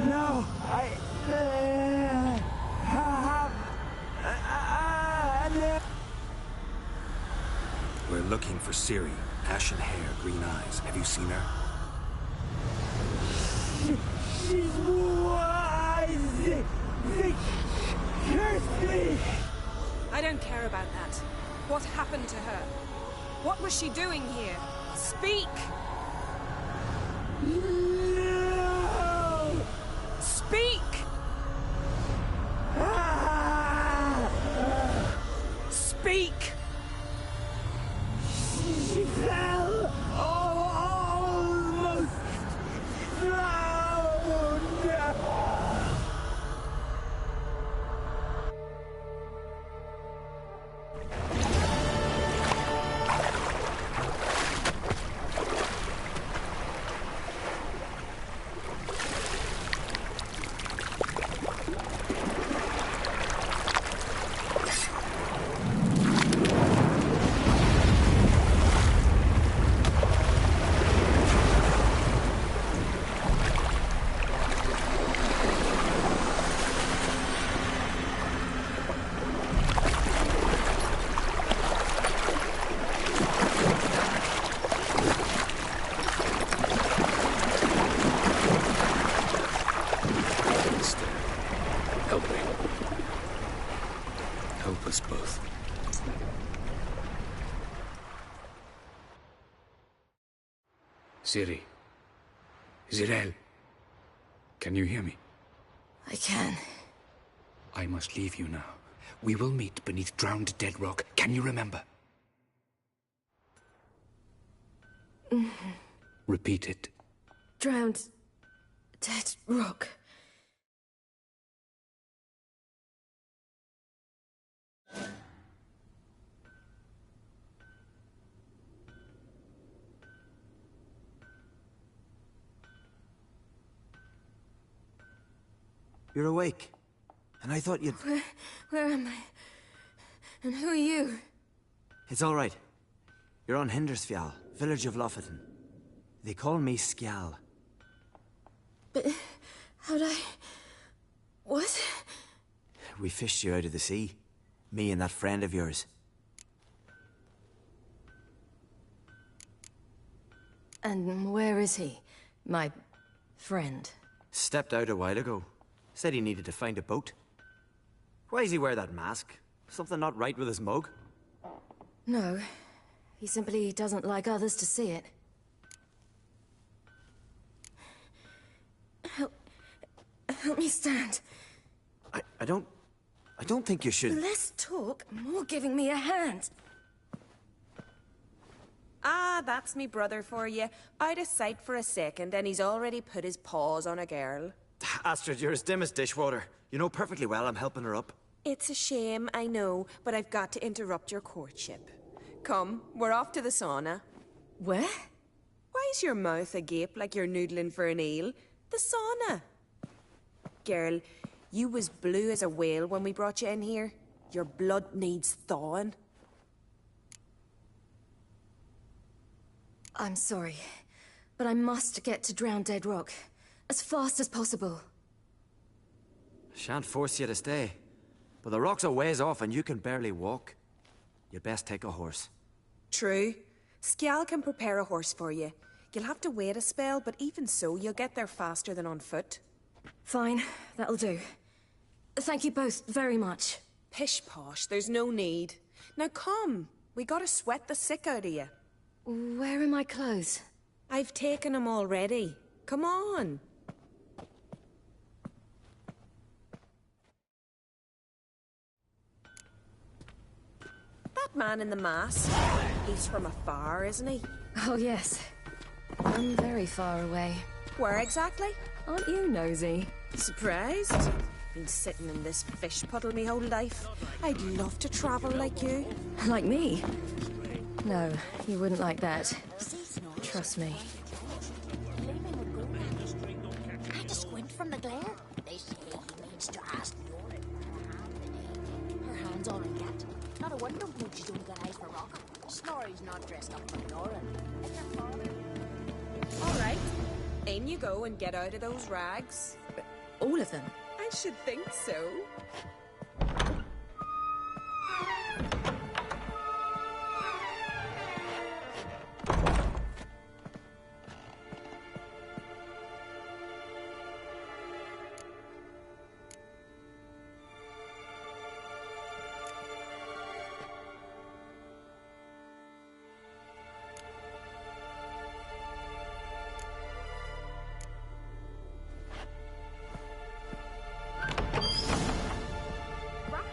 No, I have... We're looking for Ciri. Ashen hair, green eyes. Have you seen her? She's wise! Curse me! I don't care about that. What happened to her? What was she doing here? Speak! No! Speak! Speak! She fell! Almost drowned! Help us both. Ciri. Zirel. Can you hear me? I can. I must leave you now. We will meet beneath drowned dead rock. Can you remember? Repeat it. Drowned... dead rock. You're awake. And I thought you'd... Where am I? And who are you? It's all right. You're on Hindersfjall, village of Lofoten. They call me Skjal. But... how'd I... what? We fished you out of the sea. Me and that friend of yours. And where is he? My... friend? Stepped out a while ago. Said he needed to find a boat. Why does he wear that mask? Something not right with his mug? No. He simply doesn't like others to see it. Help me stand. I don't think you should... Less talk, more giving me a hand. Ah, that's me brother for you. Out of sight for a second, and he's already put his paws on a girl. Astrid, you're as dim as dishwater. You know perfectly well I'm helping her up. It's a shame, I know, but I've got to interrupt your courtship. Come, we're off to the sauna. Where? Why is your mouth agape like you're noodling for an eel? The sauna. Girl, you was blue as a whale when we brought you in here. Your blood needs thawing. I'm sorry, but I must get to Drowned Dead Rock. As fast as possible. Shan't force you to stay. But the rock's a ways off and you can barely walk. You'd best take a horse. True. Skjal can prepare a horse for you. You'll have to wait a spell, but even so, you'll get there faster than on foot. Fine, that'll do. Thank you both very much. Pish-posh, there's no need. Now come, we gotta sweat the sick out of you. Where are my clothes? I've taken them already. Come on. That man in the mask, he's from afar, isn't he? Oh, yes. From very far away. Where exactly? Aren't you nosy? Surprised? Been sitting in this fish puddle me whole life. I'd love to travel like you. Like me? No, you wouldn't like that. Trust me. Kind of squint from the glare. They say he needs to ask Nora for her hand's all in yet. Not a wonder when she's only got eyes for rock. Snorri's not dressed up for Nora. Like her father. All right. In you go and get out of those rags. All of them? I should think so.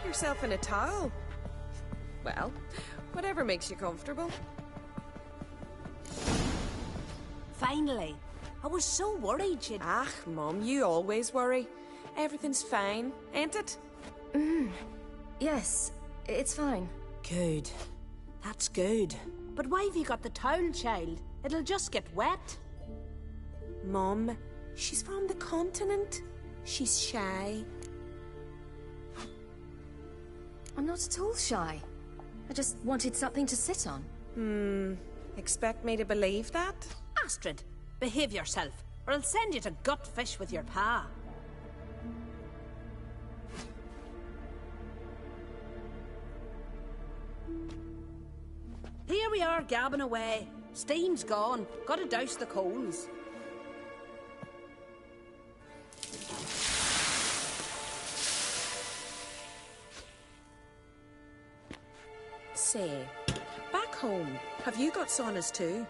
Yourself in a towel. Well, whatever makes you comfortable. Finally. I was so worried she'd... Ah, Mum, you always worry. Everything's fine, ain't it? Yes, it's fine. Good. That's good. But why have you got the towel, child? It'll just get wet. Mum, she's from the continent. She's shy. I'm not at all shy. I just wanted something to sit on. Expect me to believe that? Astrid, behave yourself, or I'll send you to gut fish with your pa. Here we are, gabbing away. Steam's gone. Gotta douse the coals. Say, back home, have you got saunas too?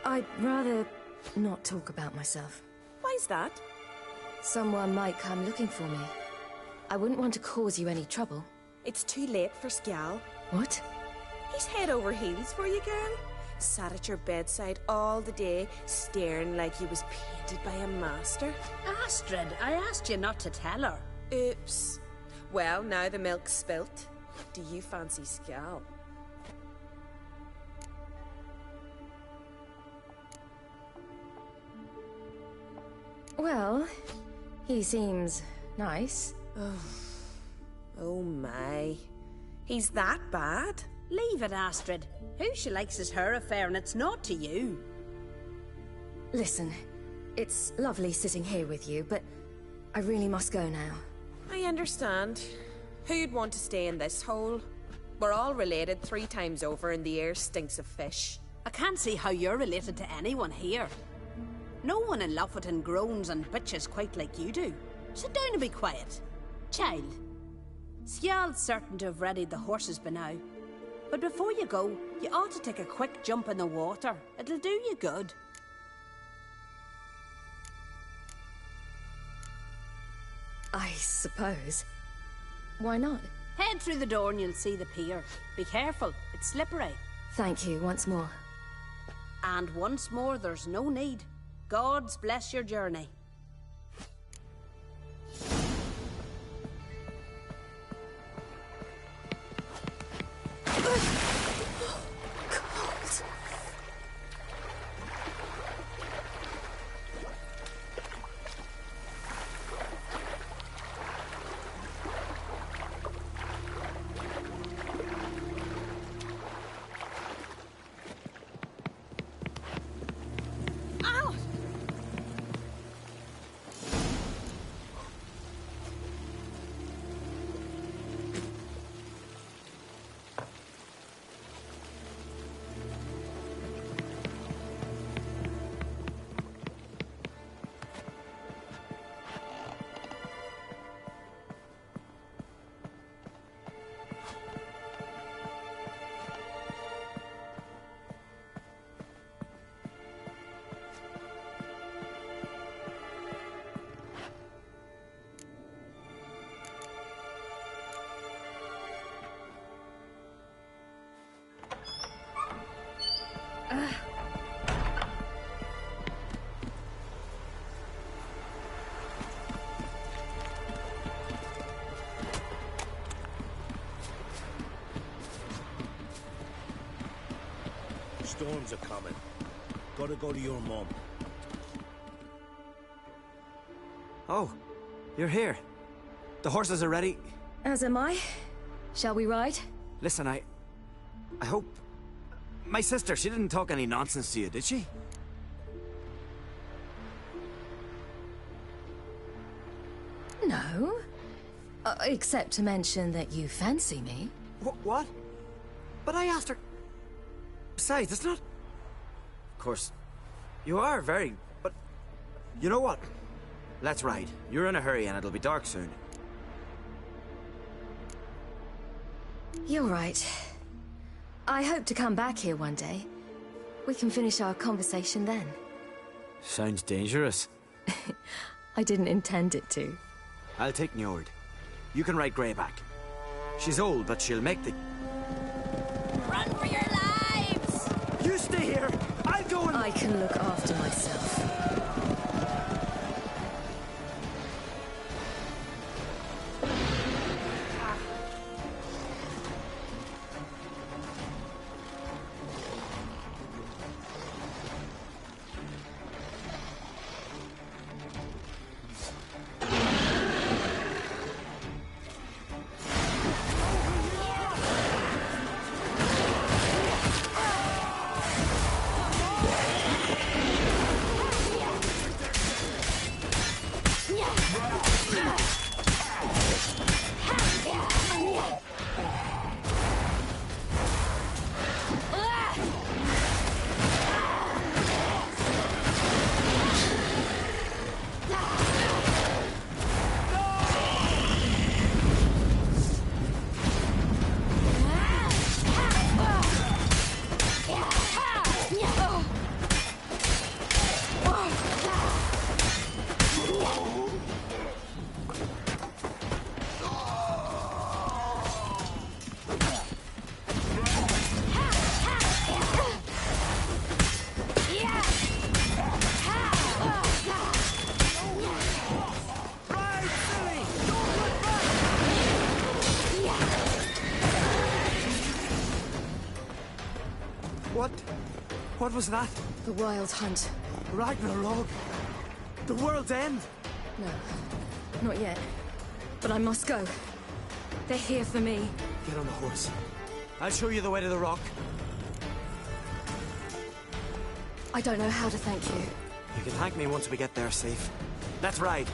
I'd rather not talk about myself. Why's that? Someone might come looking for me. I wouldn't want to cause you any trouble. It's too late for Skjal. What? He's head over heels for you, girl. Sat at your bedside all the day, staring like he was painted by a master. Astrid, I asked you not to tell her. Oops. Well, now the milk's spilt. Do you fancy Skjal? Well, he seems nice. Oh my. He's that bad? Leave it, Astrid. Who she likes is her affair, and it's not to you. Listen, it's lovely sitting here with you, but I really must go now. I understand. Who'd want to stay in this hole? We're all related 3 times over and the air stinks of fish. I can't see how you're related to anyone here. No one in Lofoten groans and bitches quite like you do. Sit down and be quiet. Child, Skjal's certain to have readied the horses by now. But before you go, you ought to take a quick jump in the water. It'll do you good. I suppose. Why not? Head through the door and you'll see the pier. Be careful, it's slippery. Thank you once more. And once more, there's no need. God's bless your journey. Storms are coming. Gotta go to your mum. Oh, you're here. The horses are ready. As am I. Shall we ride? Listen, I hope... My sister, she didn't talk any nonsense to you, did she? No. Except to mention that you fancy me. What? But I asked her... Besides, it's not... Of course, you are very... But... You know what? Let's ride. You're in a hurry and it'll be dark soon. You're right. I hope to come back here one day. We can finish our conversation then. Sounds dangerous. I didn't intend it to. I'll take Njord. You can ride Greyback. She's old, but she'll make the... Run for your lives! You stay here! I'll go and... I can look after myself. What was that? The Wild Hunt. Ragnarok? The world's end? No, not yet. But I must go. They're here for me. Get on the horse. I'll show you the way to the rock. I don't know how to thank you. You can thank me once we get there safe. Let's ride.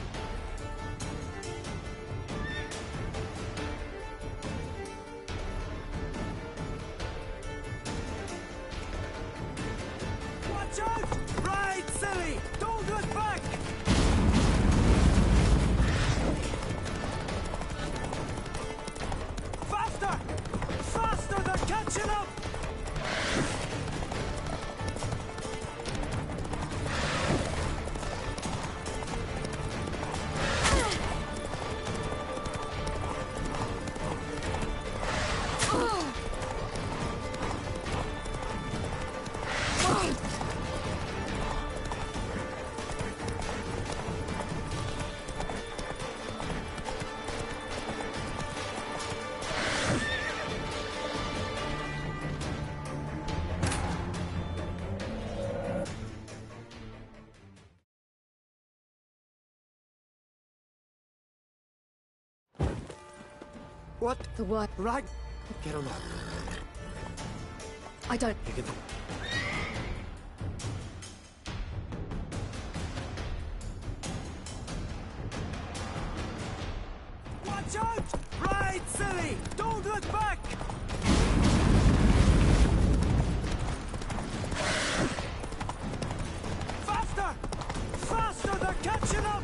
Watch out! Ride, silly! Don't look back! Faster! Faster! They're catching up! What? The what? Right. Get on that. I don't... You can... Watch out! Ride, silly! Don't look back! Faster! Faster! They're catching up!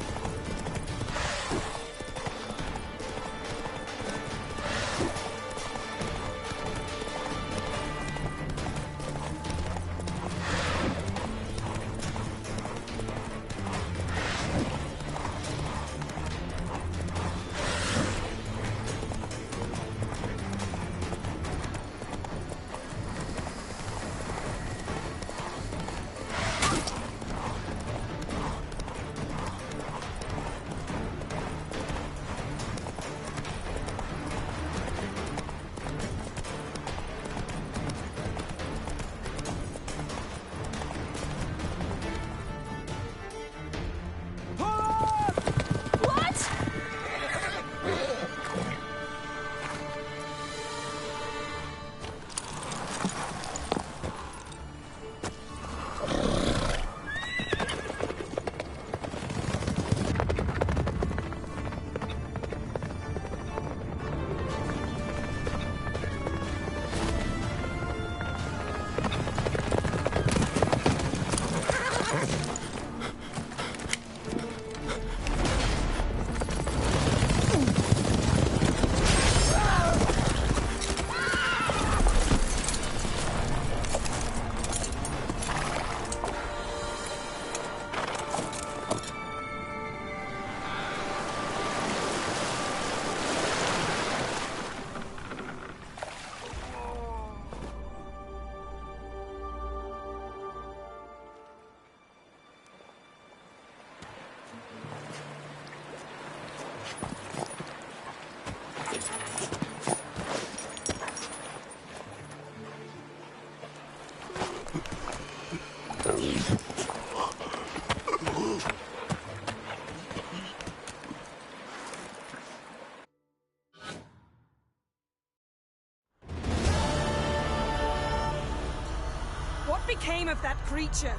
became of that creature?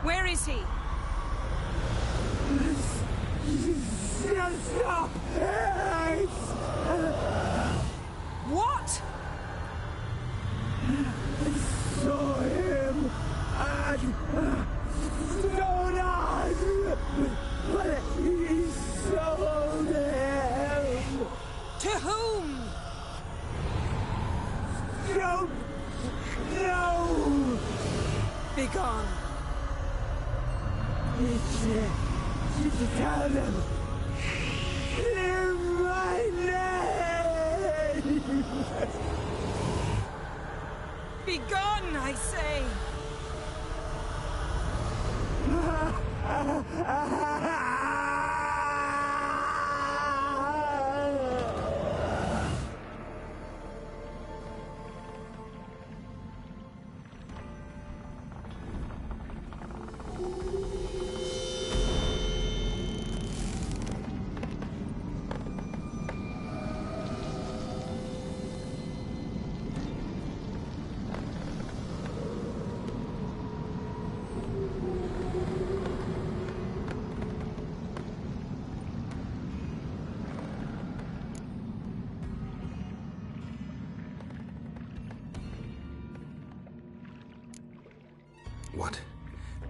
Where is he? Stop! What? Saw him at Stonehouse, but he sold him. To whom? Don't know. Begone. Tell them. Clear my name. Begone, I say.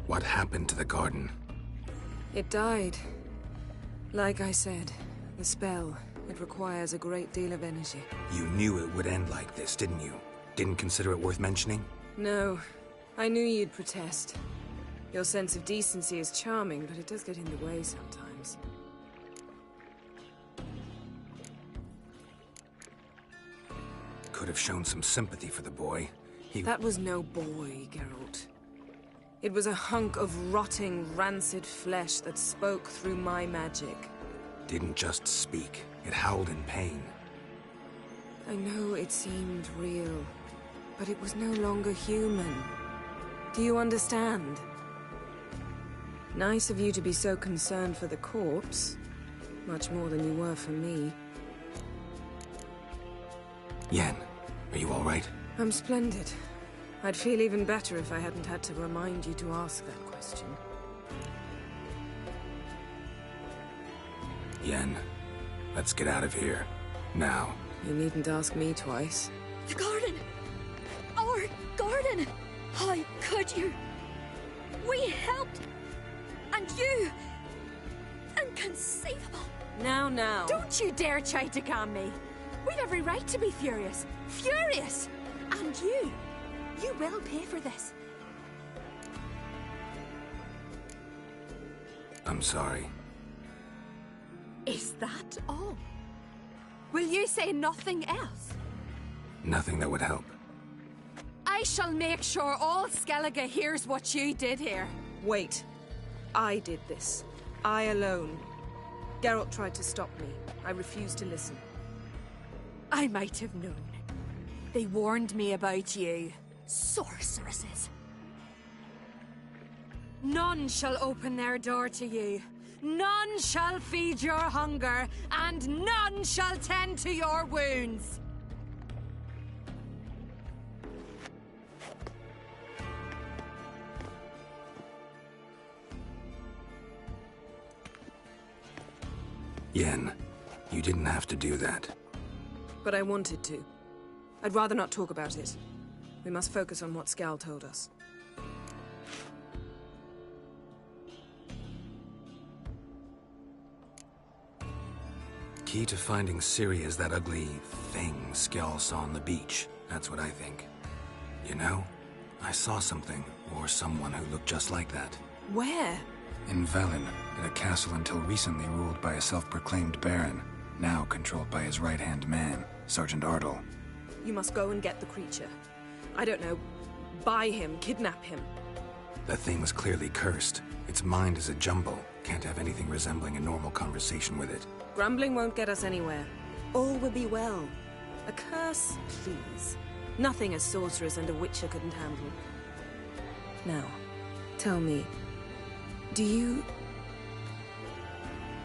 What happened to the garden? It died. Like I said, the spell, it requires a great deal of energy. You knew it would end like this, didn't you? Didn't consider it worth mentioning? No. I knew you'd protest. Your sense of decency is charming, but it does get in the way sometimes. Could have shown some sympathy for the boy. That was no boy, Geralt. It was a hunk of rotting, rancid flesh that spoke through my magic. Didn't just speak. It howled in pain. I know it seemed real, but it was no longer human. Do you understand? Nice of you to be so concerned for the corpse. Much more than you were for me. Yen, are you all right? I'm splendid. I'd feel even better if I hadn't had to remind you to ask that question. Yen, let's get out of here. Now. You needn't ask me twice. The garden! Our garden! How could you? We helped! And you! Inconceivable! Now. Don't you dare try to calm me! We've every right to be furious. Furious! And you will pay for this. I'm sorry. Is that all? Will you say nothing else? Nothing that would help. I shall make sure all Skellige hears what you did here. Wait. I did this. I alone. Geralt tried to stop me. I refused to listen. I might have known. They warned me about you. Sorceresses. None shall open their door to you. None shall feed your hunger, and none shall tend to your wounds. Yen, you didn't have to do that. But I wanted to. I'd rather not talk about it. We must focus on what Skal told us. Key to finding Ciri is that ugly thing Skjall saw on the beach. That's what I think. You know, I saw something, or someone who looked just like that. Where? In Velen, in a castle until recently ruled by a self-proclaimed baron, now controlled by his right-hand man, Sergeant Ardle. You must go and get the creature. I don't know, buy him, kidnap him. The thing's clearly cursed. Its mind is a jumble. Can't have anything resembling a normal conversation with it. Grumbling won't get us anywhere. All will be well. A curse, please. Nothing a sorceress and a witcher couldn't handle. Now, tell me, do you...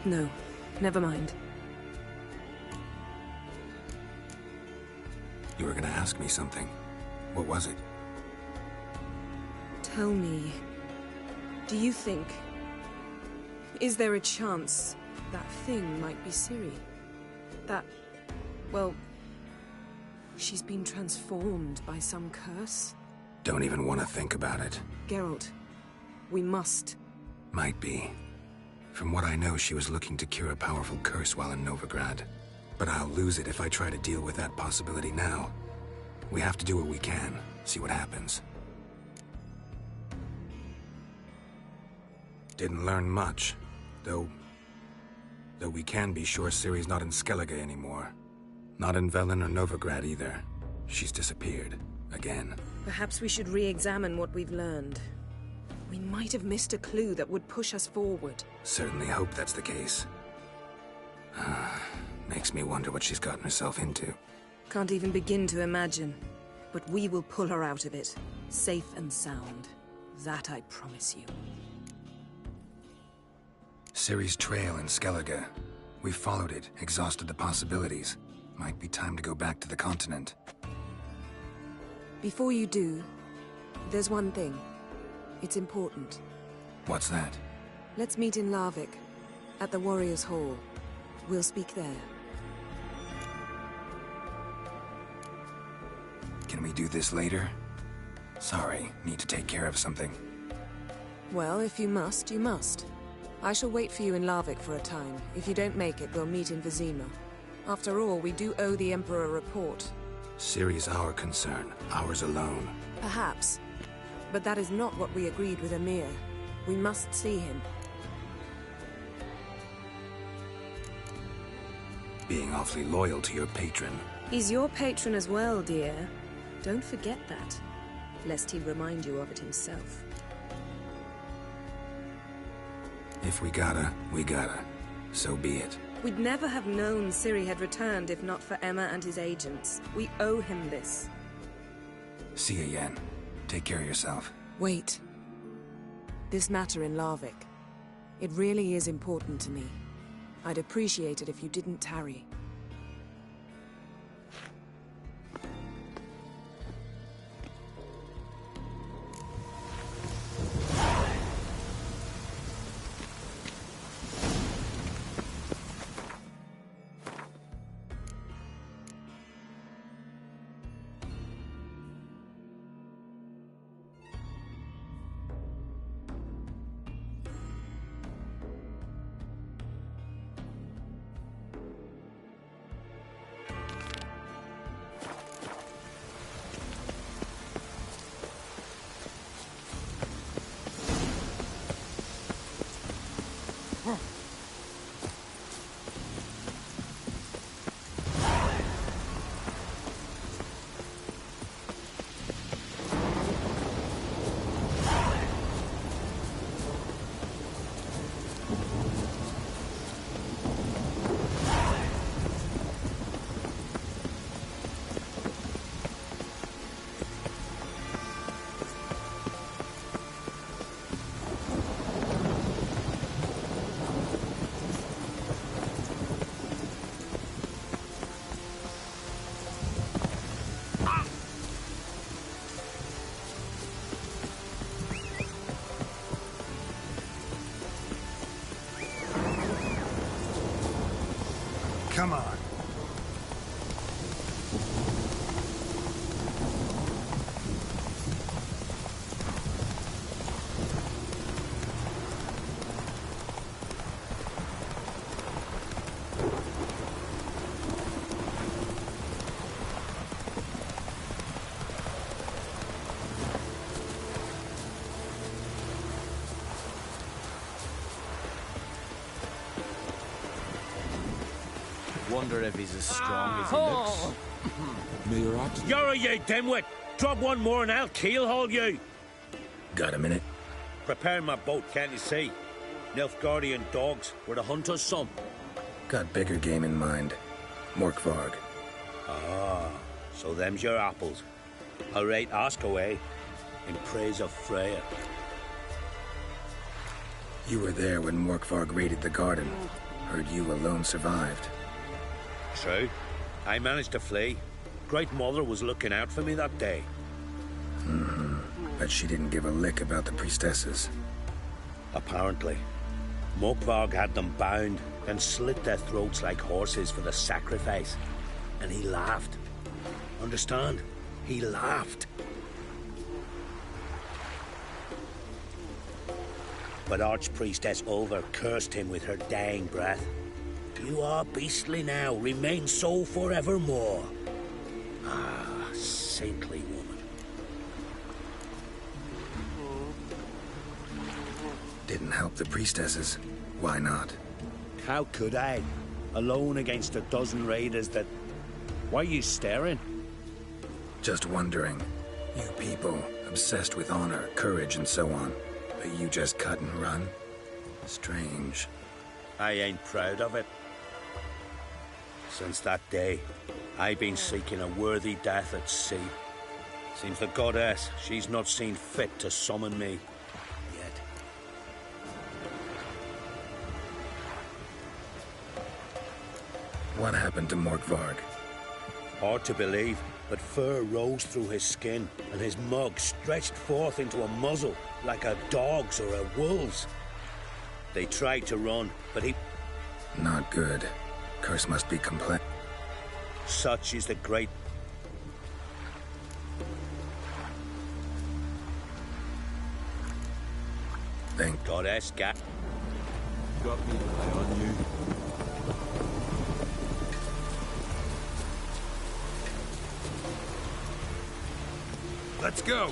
No, never mind. You were gonna ask me something. What was it? Tell me, do you think... Is there a chance that thing might be Ciri? That... well... she's been transformed by some curse? Don't even want to think about it. Geralt, we must. Might be. From what I know, she was looking to cure a powerful curse while in Novigrad. But I'll lose it if I try to deal with that possibility now. We have to do what we can, see what happens. Didn't learn much, though we can be sure Ciri's not in Skellige anymore. Not in Velen or Novigrad either. She's disappeared. Again. Perhaps we should re-examine what we've learned. We might have missed a clue that would push us forward. Certainly hope that's the case. Makes me wonder what she's gotten herself into. Can't even begin to imagine. But we will pull her out of it. Safe and sound. That I promise you. Ciri's trail in Skellige. We followed it, exhausted the possibilities. Might be time to go back to the continent. Before you do, there's one thing. It's important. What's that? Let's meet in Larvik, at the Warriors' Hall. We'll speak there. Can we do this later? Sorry, need to take care of something. Well, if you must, you must. I shall wait for you in Larvik for a time. If you don't make it, we'll meet in Vizima. After all, we do owe the Emperor a report. Ciri's our concern, ours alone. Perhaps. But that is not what we agreed with Emir. We must see him. Being awfully loyal to your patron. He's your patron as well, dear. Don't forget that, lest he remind you of it himself. If we gotta, we gotta. So be it. We'd never have known Ciri had returned if not for Emma and his agents. We owe him this. See you, Yen. Take care of yourself. Wait. This matter in Larvik. It really is important to me. I'd appreciate it if you didn't tarry. Come on. Wonder if he's as strong as he looks. You're you dimwit! Drop one more and I'll keelhaul you! Got a minute? Preparing my boat, can't you see? Nilfgaardian dogs were the hunter's son. Got bigger game in mind. Morkvarg. Ah, so them's your apples. All right, ask away. In praise of Freya. You were there when Morkvarg raided the garden. Heard you alone survived. True. I managed to flee. Great Mother was looking out for me that day. Bet she didn't give a lick about the priestesses. Apparently. Mokvarg had them bound, then slit their throats like horses for the sacrifice. And he laughed. Understand? He laughed. But Archpriestess Ulver cursed him with her dying breath. You are beastly now, remain so forevermore. Ah, saintly woman. Didn't help the priestesses. Why not? How could I? Alone against a dozen raiders that... Why are you staring? Just wondering. You people, obsessed with honor, courage, and so on. But you just cut and run? Strange. I ain't proud of it. Since that day, I've been seeking a worthy death at sea. Seems the goddess, she's not seen fit to summon me yet. What happened to Morkvarg? Hard to believe, but fur rose through his skin, and his mug stretched forth into a muzzle, like a dog's or a wolf's. They tried to run, but he... Not good. Curse must be complex. Such is the great... Thank Goddess Gat. Got me to lie on you. Let's go!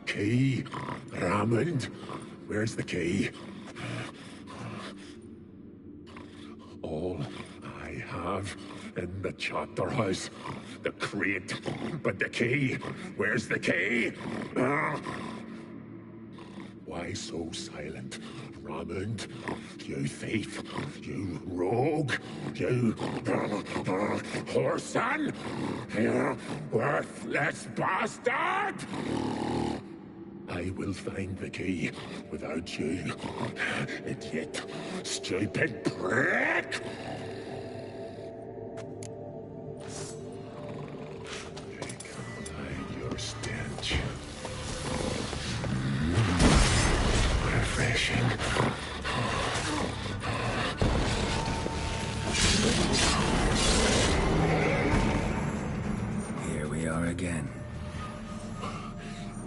Key? Raymond? Where's the key? All I have in the chapter house. The crate. But the key? Where's the key? Why so silent? Raymond, you thief, you rogue, you whoreson, you worthless bastard! I will find the key without you, idiot, stupid prick! Here we are again.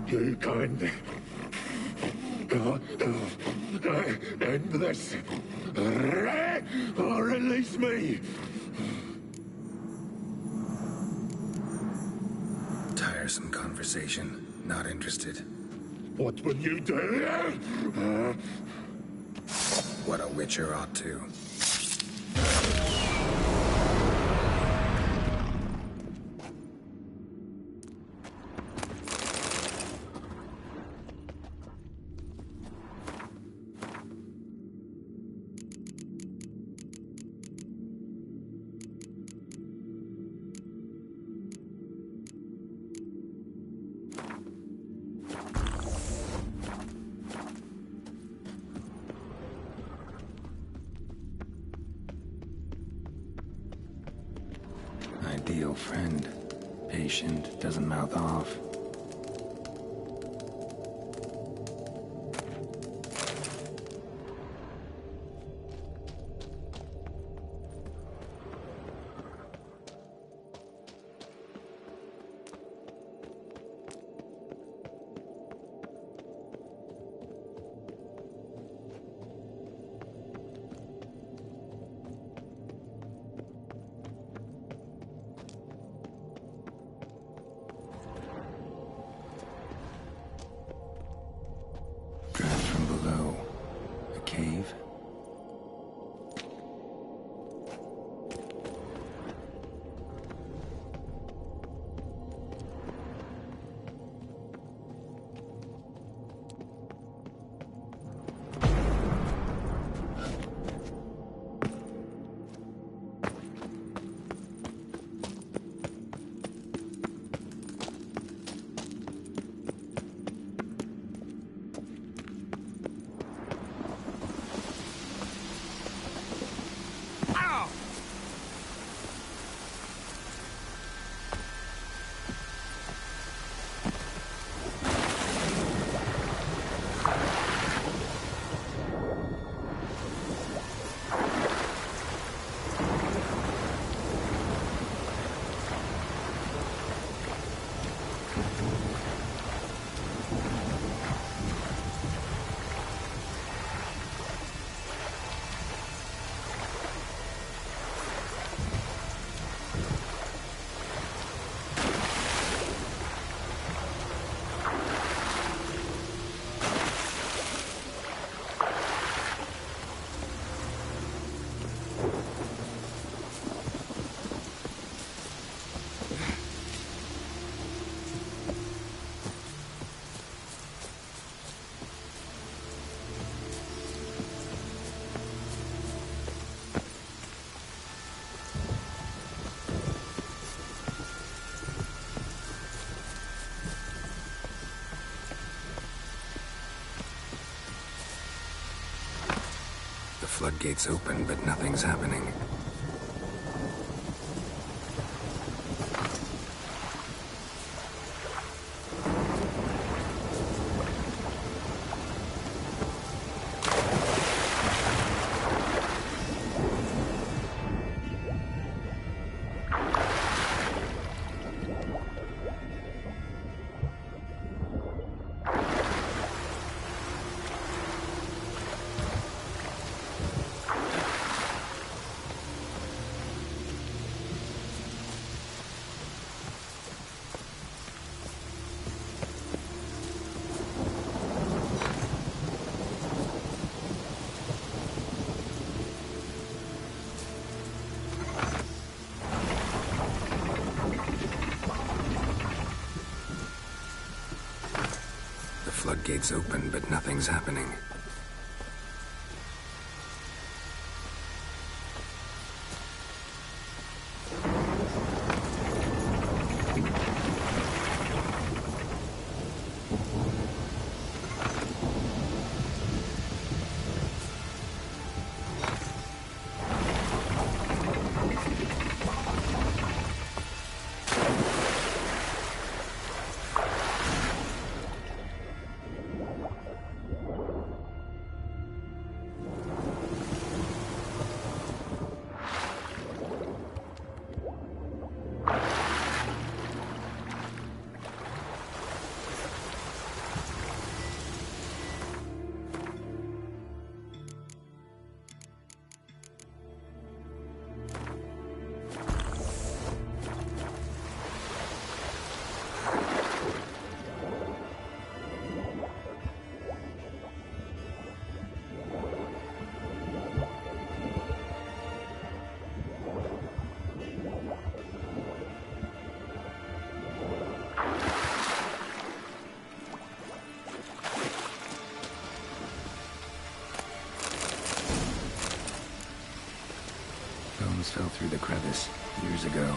You can't... end this. Or release me. Tiresome conversation. Not interested. What will you do? What a witcher ought to. Ideal friend. Patient, doesn't mouth off. Draft from below. A cave? The floodgates open, but nothing's happening. Floodgates open, but nothing's happening. Bones fell through the crevice years ago.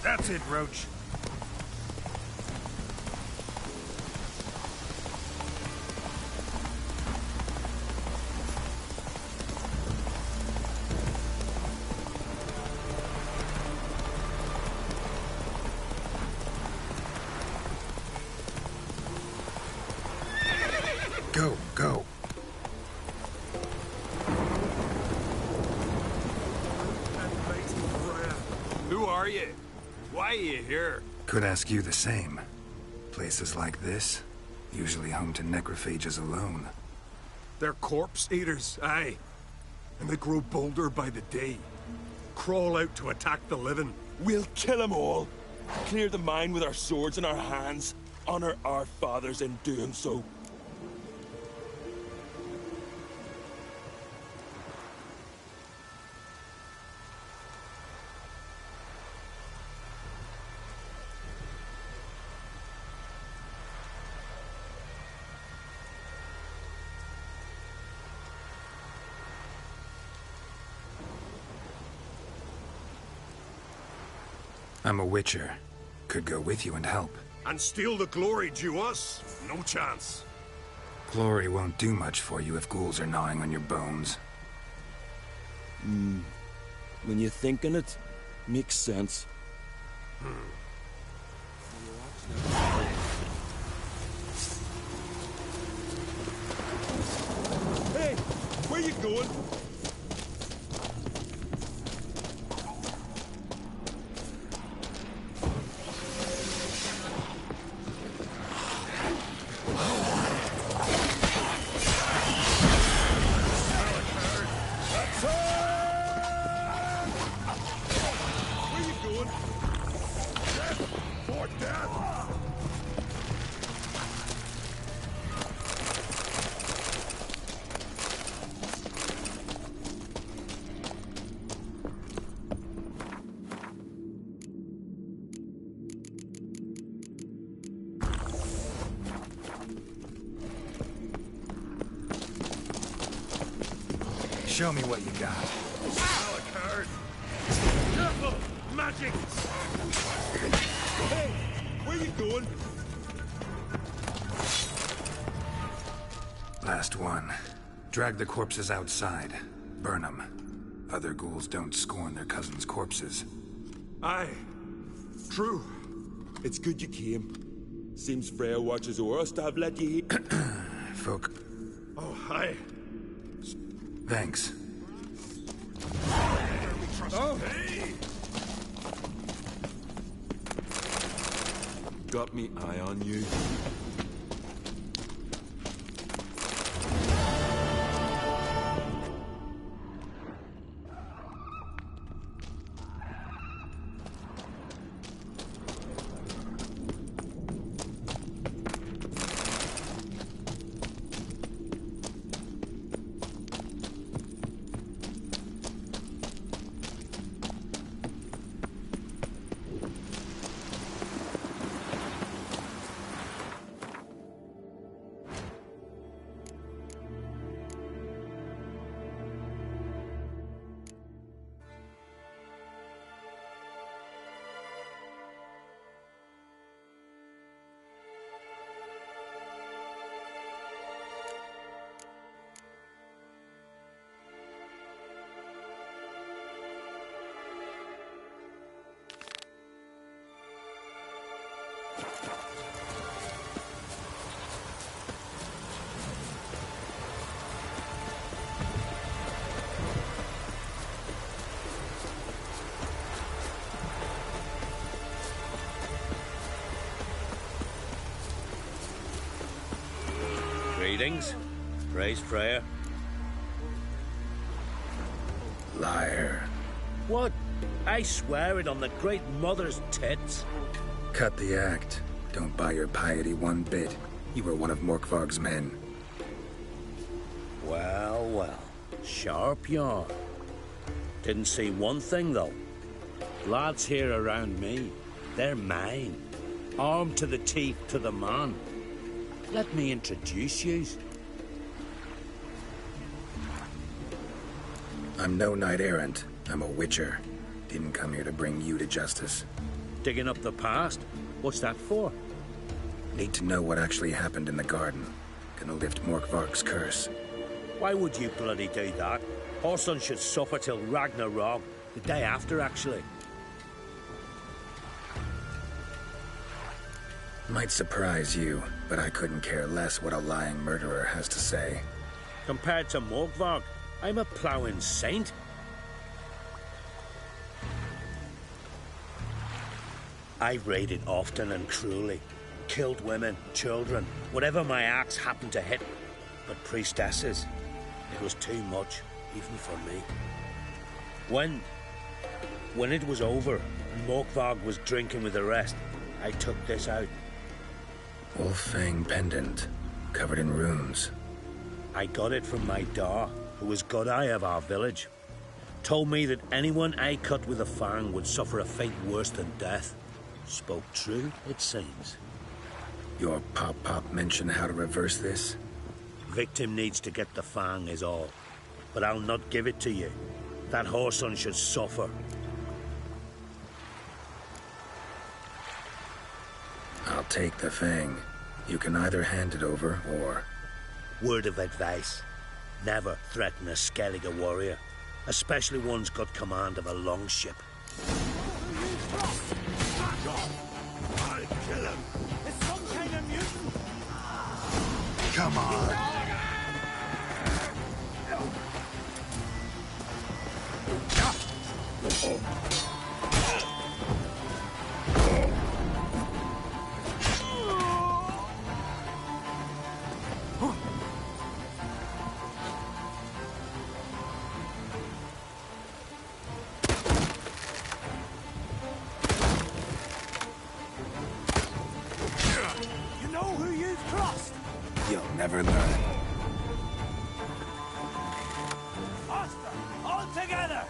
That's it, Roach. Go, go. Who are you? Why are you here? Could ask you the same. Places like this, usually home to necrophages alone. They're corpse eaters, aye. And they grow bolder by the day. Crawl out to attack the living. We'll kill them all. Clear the mine with our swords in our hands. Honor our fathers in doing so. I'm a witcher. Could go with you and help. And steal the glory due us? No chance. Glory won't do much for you if ghouls are gnawing on your bones. When you're thinking it, makes sense. Hey, where you going? Show me what you got. Oh, it hurt. Careful! Magic! Hey! Where you going? Last one. Drag the corpses outside. Burn them. Other ghouls don't scorn their cousins' corpses. Aye. True. It's good you came. Seems Freya watches o'er us to have let you here. Folk. Oh, hi. Thanks. Oh. Hey! Got me eye on you. Greetings. Praise Freya. Liar. What? I swear it on the Great Mother's tits. Cut the act. Don't buy your piety one bit. You were one of Morkvarg's men. Well, well. Sharp yarn. Didn't see one thing, though. Lads here around me, they're mine. Armed to the teeth to the man. Let me introduce yous. I'm no knight-errant. I'm a witcher. Didn't come here to bring you to justice. Digging up the past? What's that for? Need to know what actually happened in the garden. Gonna lift Morkvarg's curse. Why would you bloody do that? Horson should suffer till Ragnarok. The day after, actually. Might surprise you, but I couldn't care less what a lying murderer has to say. Compared to Morkvarg, I'm a ploughing saint. I've raided often and cruelly. Killed women, children, whatever my axe happened to hit. But priestesses, it was too much, even for me. When it was over, and Morkvarg was drinking with the rest, I took this out. Wolf-fang pendant, covered in runes. I got it from my da, who was godeye of our village. Told me that anyone I cut with a fang would suffer a fate worse than death. Spoke true, it seems. Your pop-pop mention how to reverse this? Victim needs to get the fang is all. But I'll not give it to you. That whoreson should suffer. I'll take the fang. You can either hand it over, or... Word of advice. Never threaten a Skellige warrior. Especially one's got command of a longship. I'll kill him. It's some kind of mutant. Come on. You'll never learn. Faster! All together!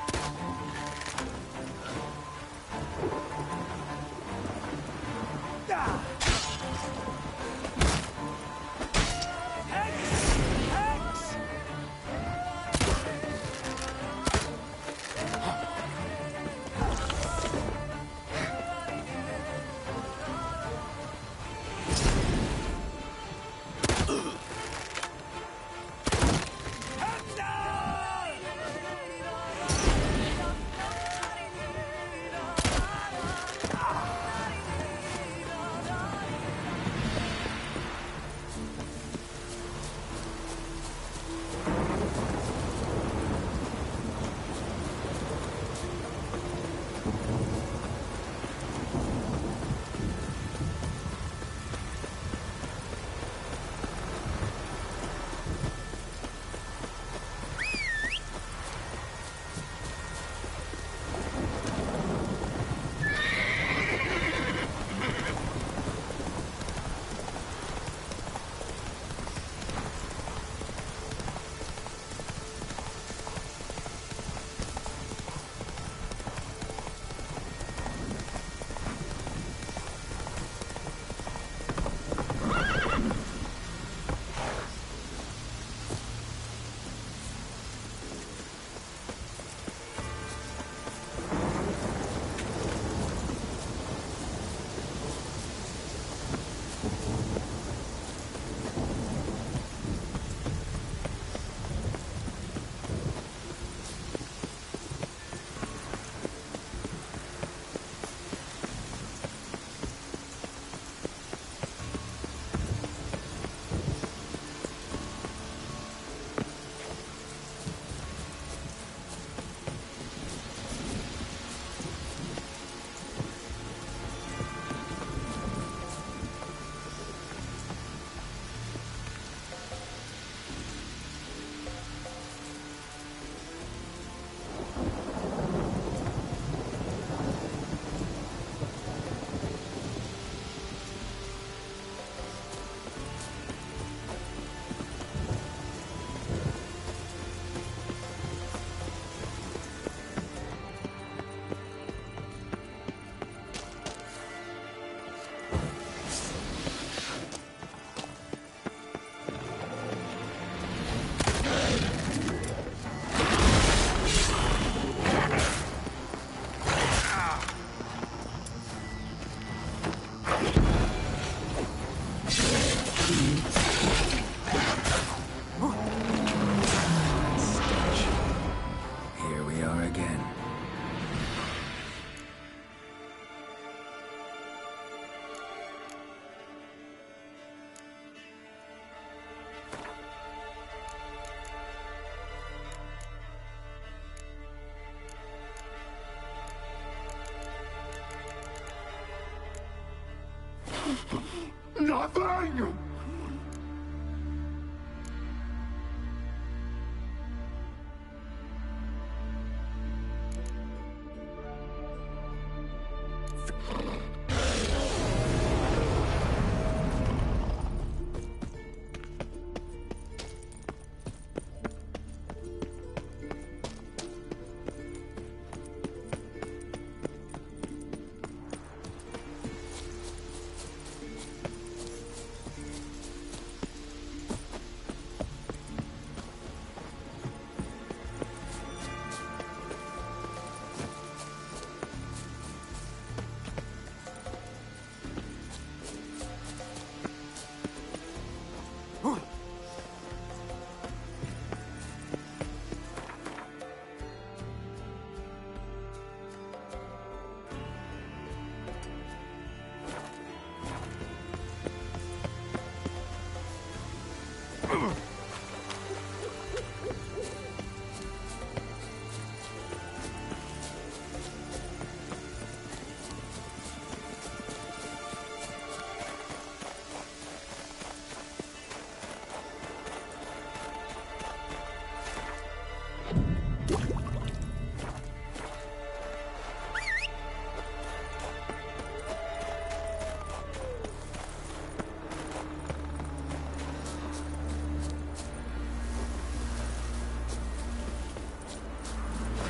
Nothing!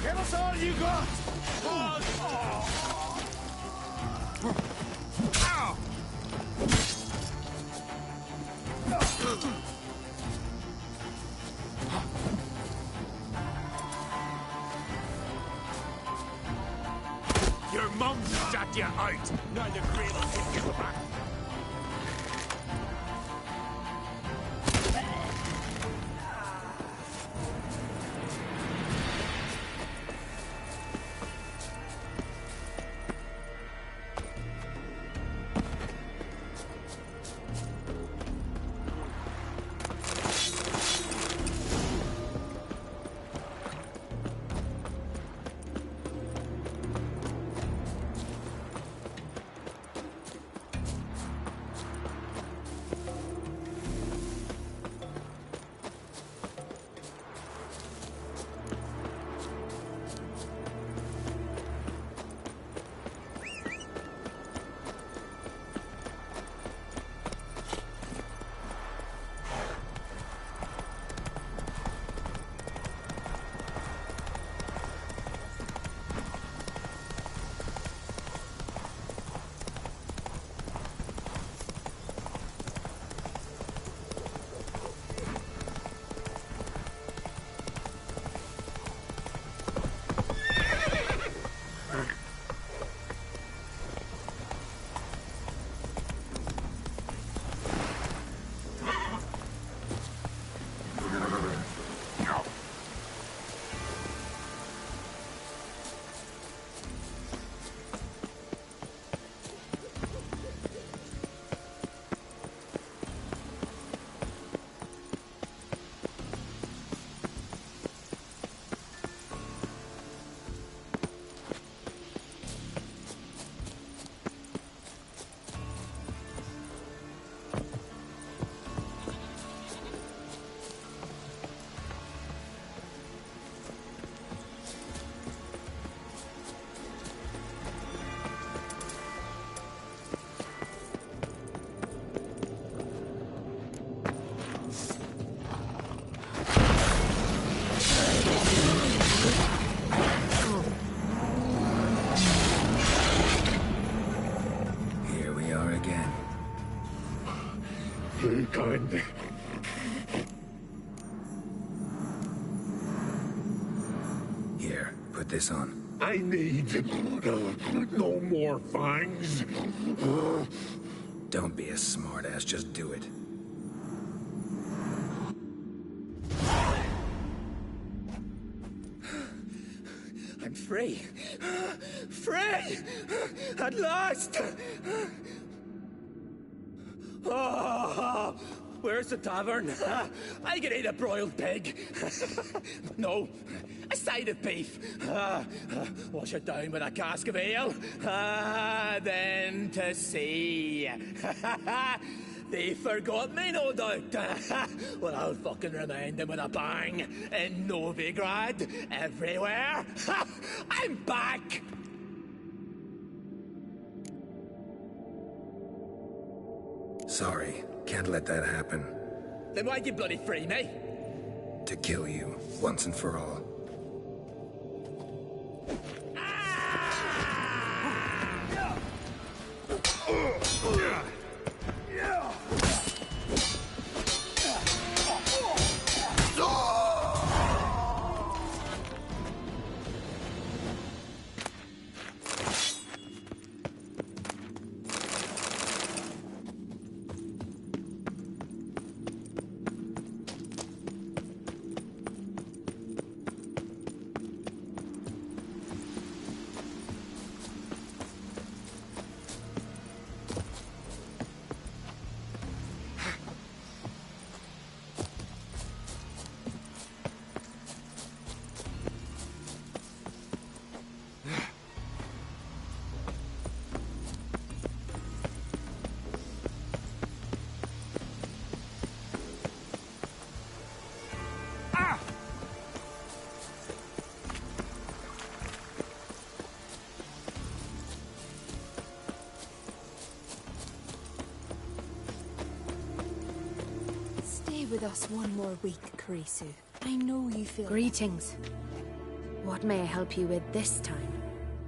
Give us all you got! Your mum shut you out! Now the grave will take you back! Kind. Here, put this on. I need no more fangs. Don't be a smartass, just do it. I'm free. Free! At last! Oh, where's the tavern? I can eat a broiled pig. No, A side of beef. Wash it down with a cask of ale. Then to sea. They forgot me, no doubt. Well, I'll fucking remind them with a bang. In Novigrad, everywhere. I'm back! Sorry, can't let that happen. Then why'd you bloody free me? To kill you, once and for all. With us one more week, Karisu. I know you feel... Greetings. What may I help you with this time?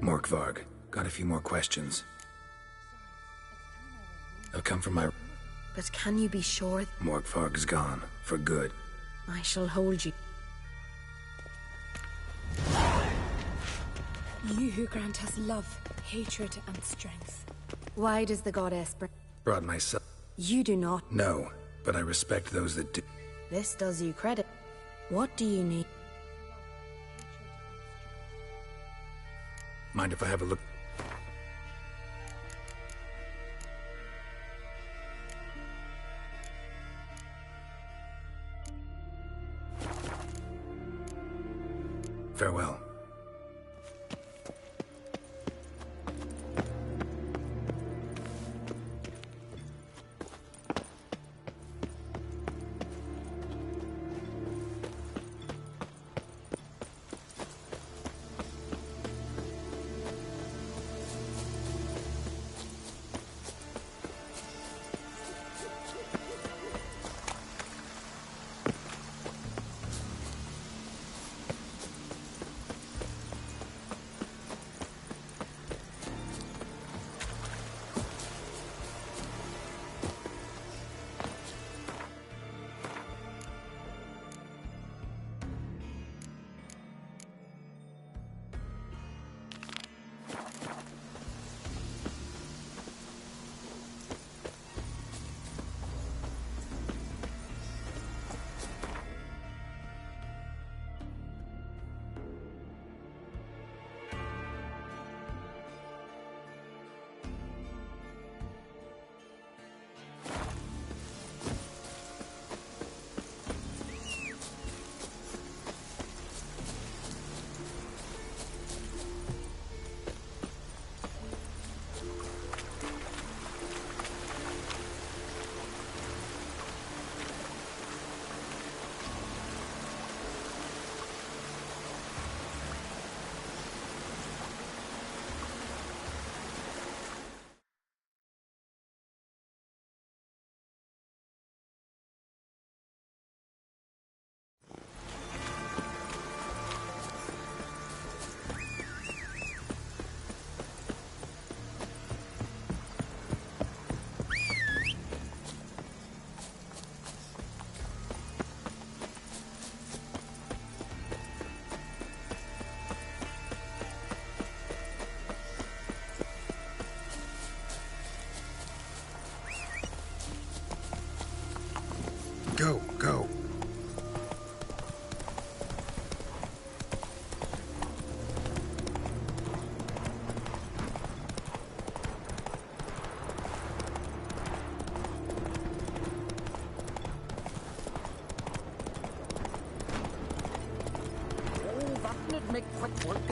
Morkvarg, got a few more questions. I've come from my... But can you be sure... Morkvarg's gone, for good. I shall hold you. You who grant us love, hatred, and strength. Why does the goddess bring... Brought myself... You do not... No, but I respect those that do. This does you credit. What do you need? Mind if I have a look? Farewell. Go, go.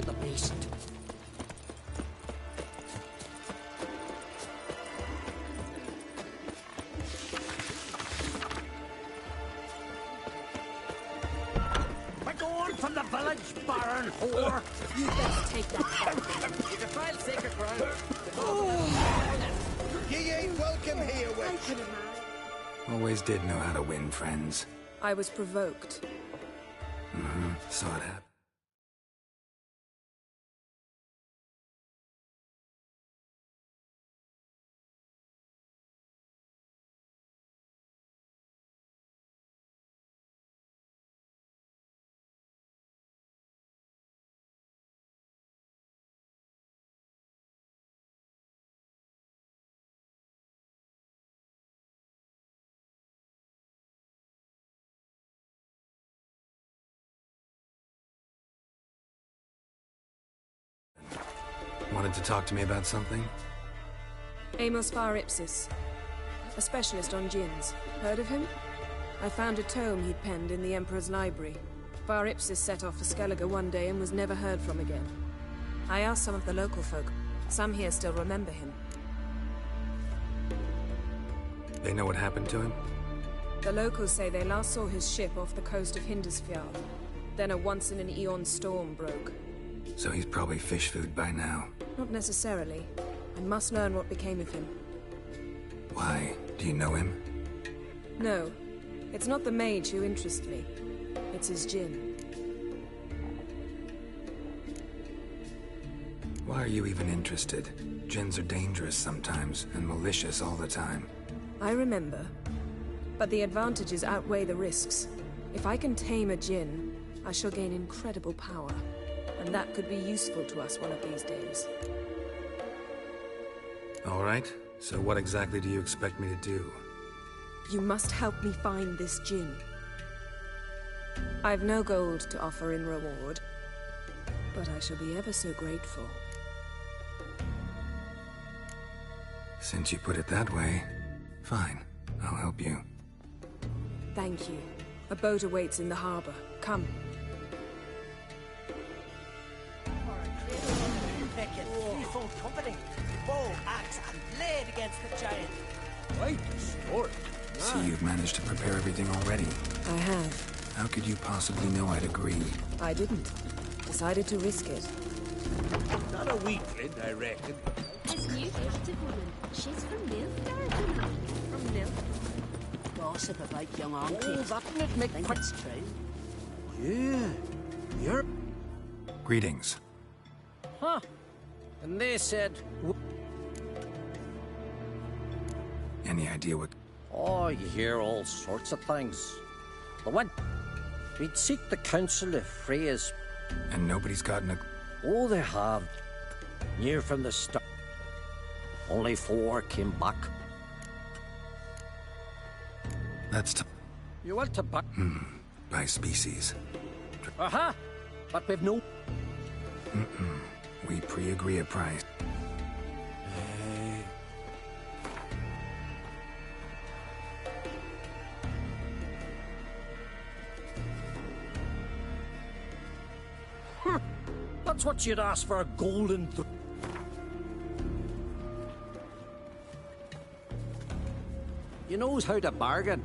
at the beast. We're going from the village, Baron whore. You best take that back. You defile sacred ground. Ye ain't welcome here, witch. Always did know how to win friends. I was provoked. Saw it happen. Wanted to talk to me about something? Amos Var Ipsis, a specialist on djinns. Heard of him? I found a tome he'd penned in the Emperor's library. Var Ipsis set off for Skellige one day and was never heard from again. I asked some of the local folk. Some here still remember him. They know what happened to him? The locals say they last saw his ship off the coast of Hindisfjall. Then a once-in-an-eon storm broke. So he's probably fish food by now. Not necessarily. I must learn what became of him. Why? Do you know him? No. It's not the mage who interests me. It's his djinn. Why are you even interested? Djinns are dangerous sometimes, and malicious all the time. I remember. But the advantages outweigh the risks. If I can tame a djinn, I shall gain incredible power. And that could be useful to us one of these days. All right. So what exactly do you expect me to do? You must help me find this djinn. I've no gold to offer in reward, but I shall be ever so grateful. Since you put it that way, fine. I'll help you. Thank you. A boat awaits in the harbor. Come. Full company. Bow, axe, and blade against the giant. Quite a story. See, you've managed to prepare everything already. I have. How could you possibly know I'd agree? I didn't. Decided to risk it. Not a weakling, I reckon. This new captive woman, she's from Nilfgaard, you know. From Nilfgaard? Gossip about young aunties. Oh, that would make Think it's true. Yeah. You're... Greetings. Huh. And they said... Any idea what... Oh, you hear all sorts of things. The one... We'd seek the council of Freya's... And nobody's gotten a... Oh, they have. Near from the start. Only 4 came back. That's You want to back... by species. Aha! But we've no... We pre-agree a price. That's what you'd ask for a golden... You knows how to bargain.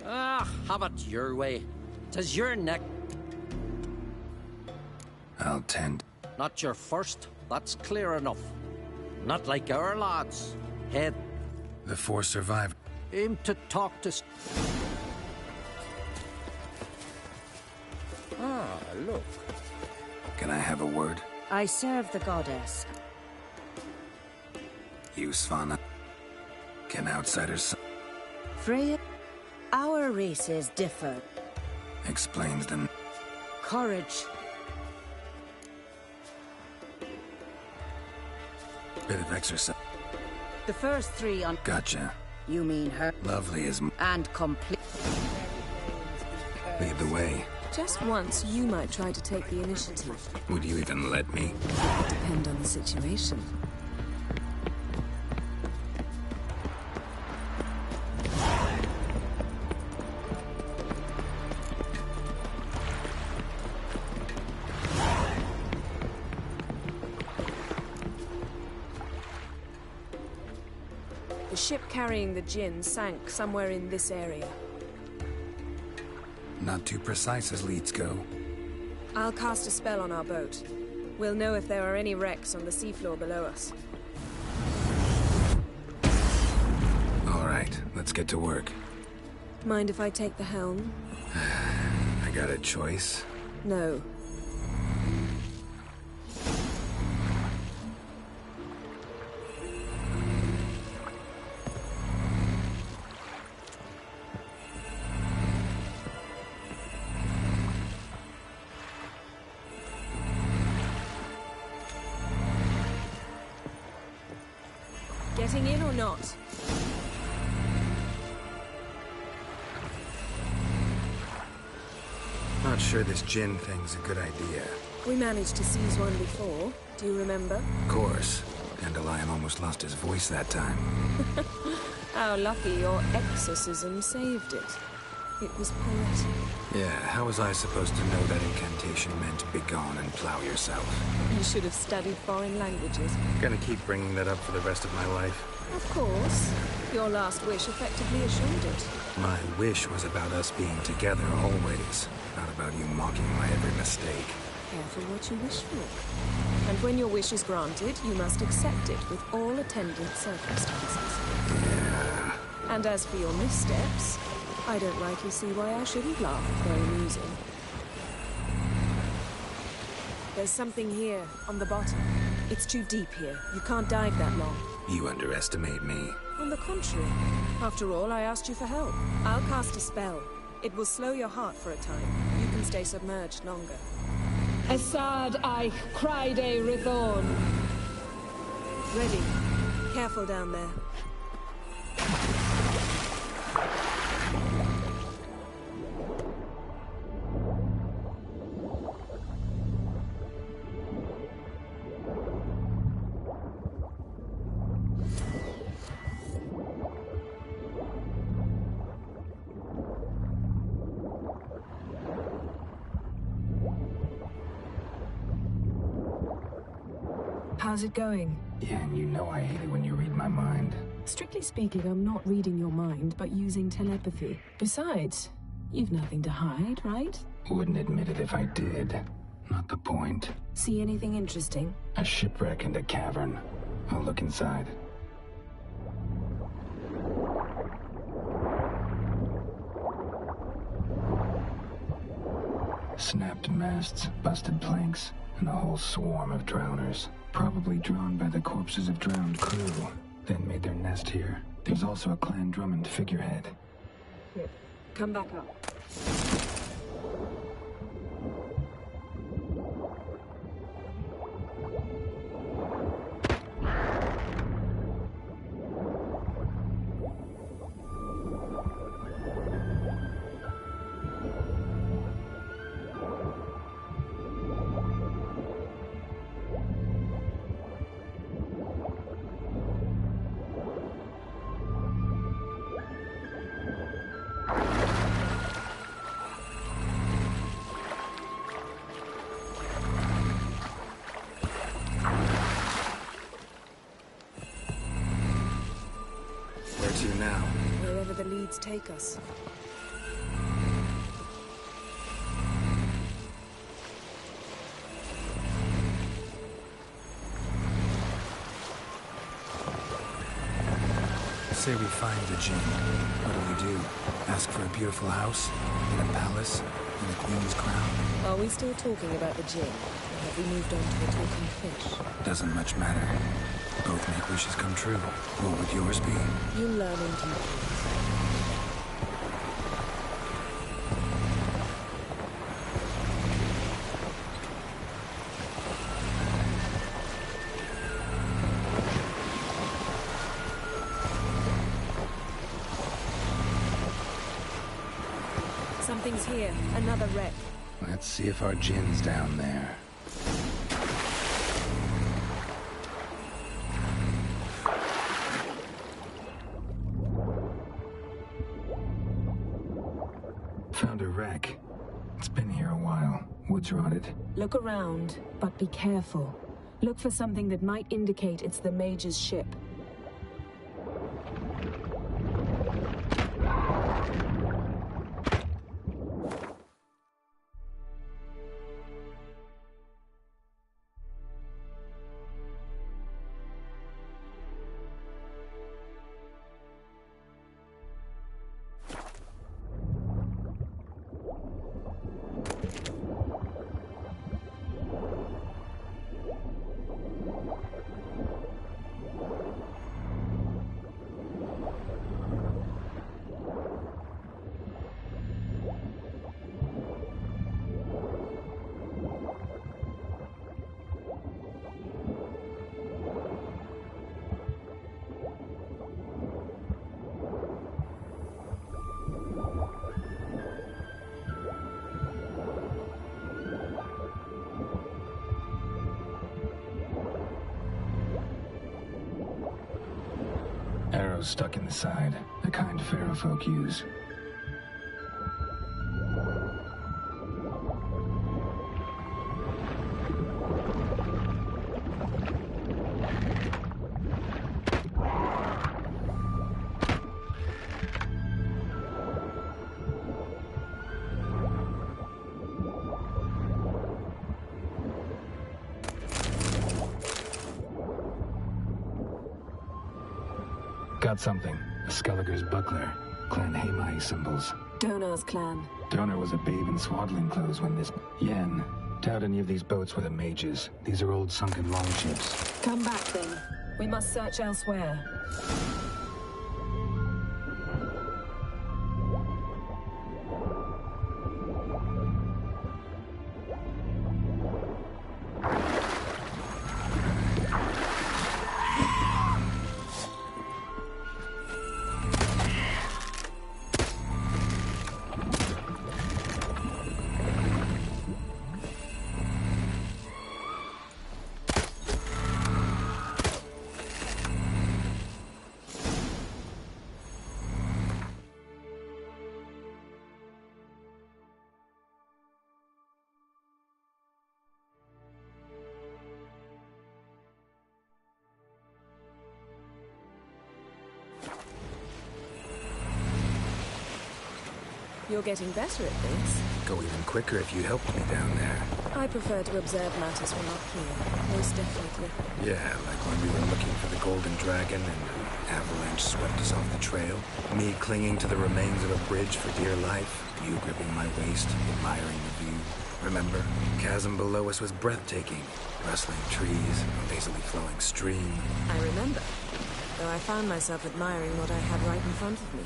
Ah, have it your way. 'Tis your neck. I'll tend. Not your first, that's clear enough. Not like our lads. Head. The 4 survived. Aim to talk to... Ah, look. Can I have a word? I serve the goddess. You, Svanna. Can outsiders... Freya, our races differ. Explains them. Courage. Bit of exercise. The first 3 on... Gotcha. You mean her? Lovely as... And complete. Lead the way. Just once, you might try to take the initiative. Would you even let me? Depend on the situation. ship carrying the Jinn sank somewhere in this area. Not too precise as leads go. I'll cast a spell on our boat. We'll know if there are any wrecks on the seafloor below us. All right, let's get to work. Mind if I take the helm? I got a choice? No. Getting in or not? Not sure this Jinn thing's a good idea. We managed to seize one before. Do you remember? Of course. Dandelion almost lost his voice that time. How lucky your exorcism saved it. It was poetic. Yeah, how was I supposed to know that incantation meant begone and plow yourself? You should have studied foreign languages. Gonna keep bringing that up for the rest of my life. Of course. Your last wish effectively assured it. My wish was about us being together always, not about you mocking my every mistake. Careful what you wish for. And when your wish is granted, you must accept it with all attendant circumstances. Yeah. And as for your missteps, I don't rightly see why I shouldn't laugh if they're amusing. There's something here, on the bottom. It's too deep here. You can't dive that long. You underestimate me. On the contrary. After all, I asked you for help. I'll cast a spell. It will slow your heart for a time. You can stay submerged longer. Assad I cried a Rithorn. Ready. Careful down there. How's it going? Yeah, and you know I hate it when you read my mind. Strictly speaking, I'm not reading your mind, but using telepathy. Besides, you've nothing to hide, right? Wouldn't admit it if I did. Not the point. See anything interesting? A shipwreck and a cavern. I'll look inside. Snapped masts, busted planks, and a whole swarm of drowners. Probably drawn by the corpses of drowned crew, then made their nest here. There's also a Clan Drummond figurehead. Here, come back up. Where to now? Wherever the leads take us. Say we find the Jinn. What do? Ask for a beautiful house? In a palace? In a queen's crown? Are we still talking about the Jinn? Or have we moved on to a talking fish? Doesn't much matter. Both make wishes come true. What would yours be? You'll learn in due course. Something's here. Another wreck. Let's see if our Jinn's down there. Found a wreck. It's been here a while. Wood's rotted. Look around, but be careful. Look for something that might indicate it's the Mage's ship. arrows stuck in the side, the kind pharaoh folk use. Got something. A Skelliger's buckler. Clan Hamai symbols. Donar's clan. Donar was a babe in swaddling clothes when this... Yen. Doubt any of these boats were the mages. These are old sunken longships. Come back then. We must search elsewhere. You're getting better at this. Go even quicker if you helped me down there. I prefer to observe matters from up here, most definitely. Yeah, like when we were looking for the Golden Dragon and an avalanche swept us off the trail. Me clinging to the remains of a bridge for dear life. You gripping my waist, admiring the view. Remember, the chasm below us was breathtaking. Rustling trees, a lazily flowing stream. I remember, though I found myself admiring what I had right in front of me.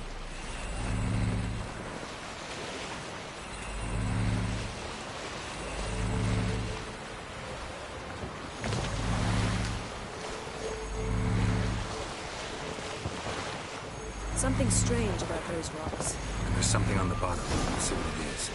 Something strange about those rocks. And there's something on the bottom. Let's see what it is.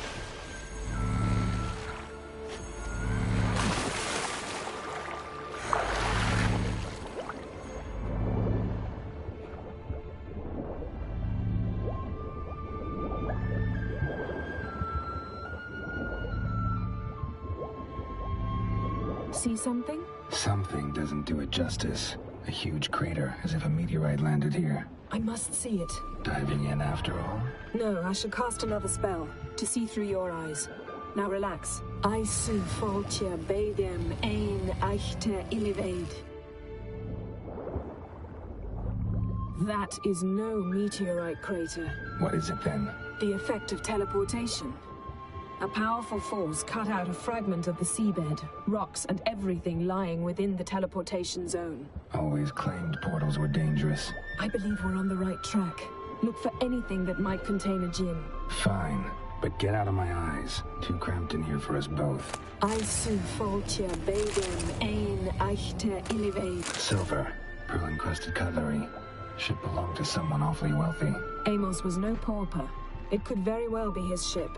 See something? Something doesn't do it justice. A huge crater, as if a meteorite landed here. I must see it. Diving in after all? No, I shall cast another spell, to see through your eyes. Now relax. Aisu faltia beidem ein eichte iliveid. That is no meteorite crater. What is it then? The effect of teleportation. A powerful force cut out a fragment of the seabed, rocks and everything lying within the teleportation zone. Always claimed portals were dangerous. I believe we're on the right track. Look for anything that might contain a djinn. Fine, but get out of my eyes. Too cramped in here for us both. Aisu faltia beidem ein eichte iliveid. Silver, pearl-encrusted cutlery. Should belong to someone awfully wealthy. Amos was no pauper. It could very well be his ship.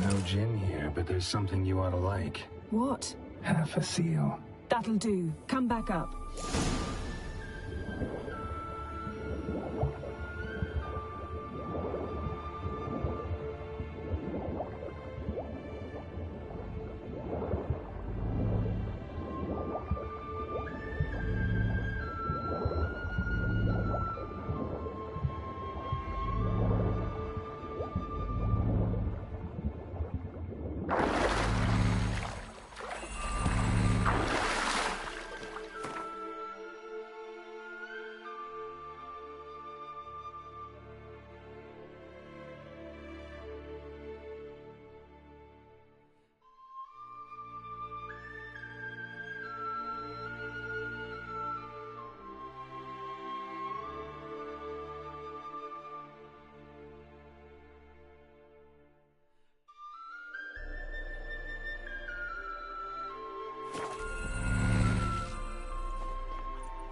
No gin here, but there's something you ought to like. What? Half a seal. That'll do. Come back up.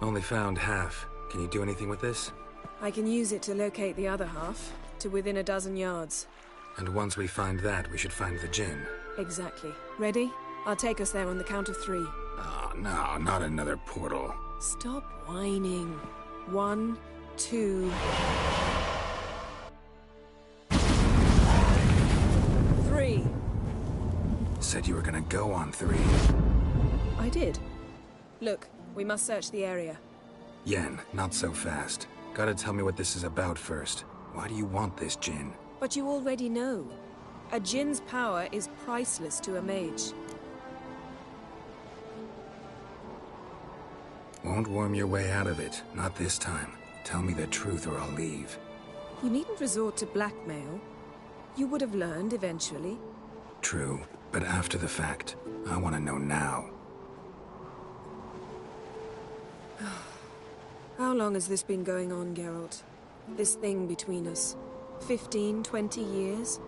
Only found half. Can you do anything with this? I can use it to locate the other half, to within a dozen yards. And once we find that, we should find the Jinn. Exactly. Ready? I'll take us there on the count of 3. Oh, no, not another portal. Stop whining. 1, 2... 3. Said you were gonna go on 3. I did. Look, we must search the area. Yen, not so fast. Gotta tell me what this is about first. Why do you want this Jinn? But you already know. A Jinn's power is priceless to a mage. Won't worm your way out of it. Not this time. Tell me the truth or I'll leave. You needn't resort to blackmail. You would have learned eventually. True, but after the fact. I want to know now. How long has this been going on, Geralt? This thing between us? 15, 20 years?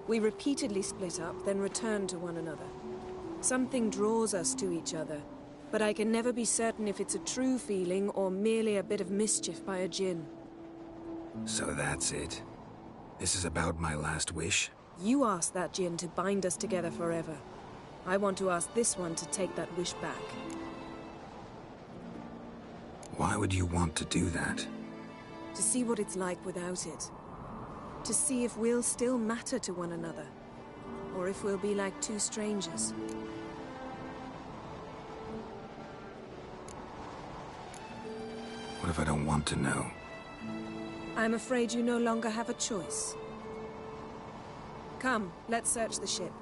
We repeatedly split up, then returned to one another. Something draws us to each other, but I can never be certain if it's a true feeling or merely a bit of mischief by a Jinn. So that's it. This is about my last wish? You asked that Jinn to bind us together forever. I want to ask this one to take that wish back. Why would you want to do that? To see what it's like without it. To see if we'll still matter to one another. Or if we'll be like two strangers. What if I don't want to know? I'm afraid you no longer have a choice. Come, let's search the ship.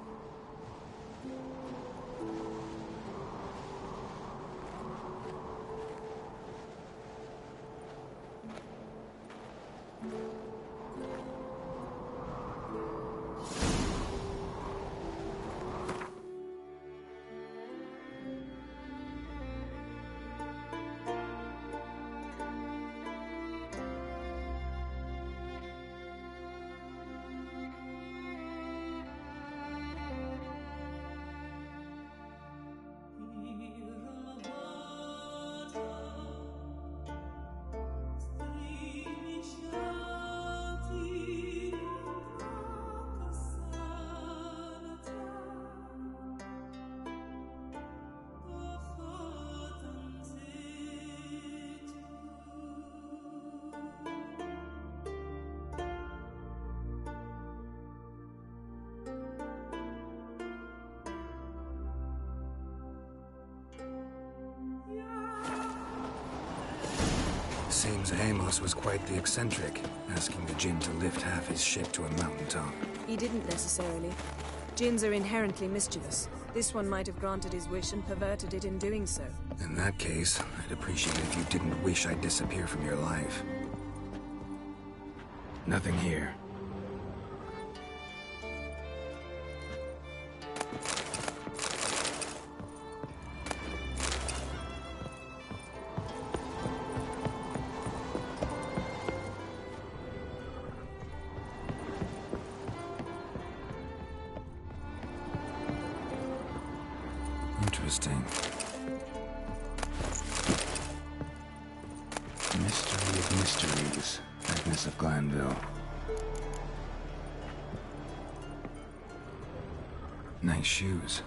Seems Amos was quite the eccentric, asking the Jinn to lift half his ship to a mountaintop. He didn't necessarily. Jinns are inherently mischievous. This one might have granted his wish and perverted it in doing so. In that case, I'd appreciate it if you didn't wish I'd disappear from your life. Nothing here. Interesting. Mystery of mysteries, Agnes of Glanville. Nice shoes.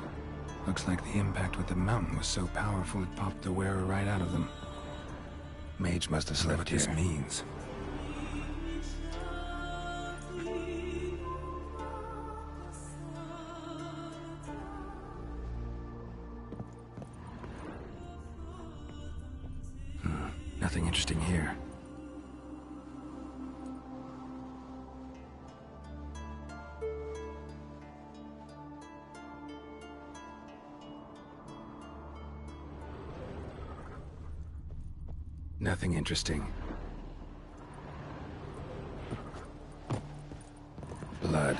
Looks like the impact with the mountain was so powerful it popped the wearer right out of them. Mage must have slept here. What this means. Nothing interesting here. Nothing interesting. Blood.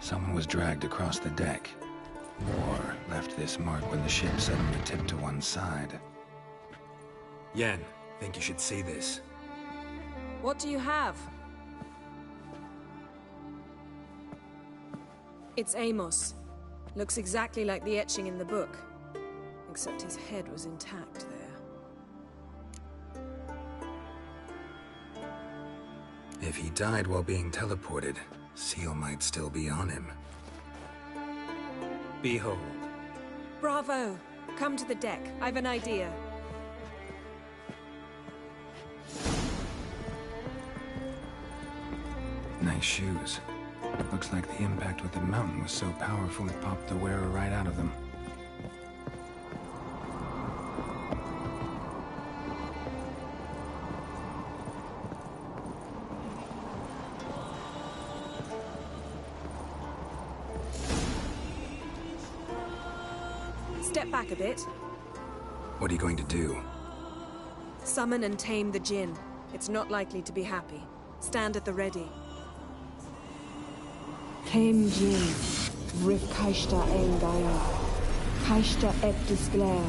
Someone was dragged across the deck. Or left this mark when the ship suddenly tipped to one side. Yen, think you should see this. What do you have? It's Amos. Looks exactly like the etching in the book. Except his head was intact there. If he died while being teleported, Seal might still be on him. Behold. Bravo! Come to the deck. I've an idea. Nice shoes. Looks like the impact with the mountain was so powerful it popped the wearer right out of them. Step back a bit. What are you going to do? Summon and tame the Jinn. It's not likely to be happy. Stand at the ready. Came Jin, Rip Kaishta Engaya, Kaishta et Disglair,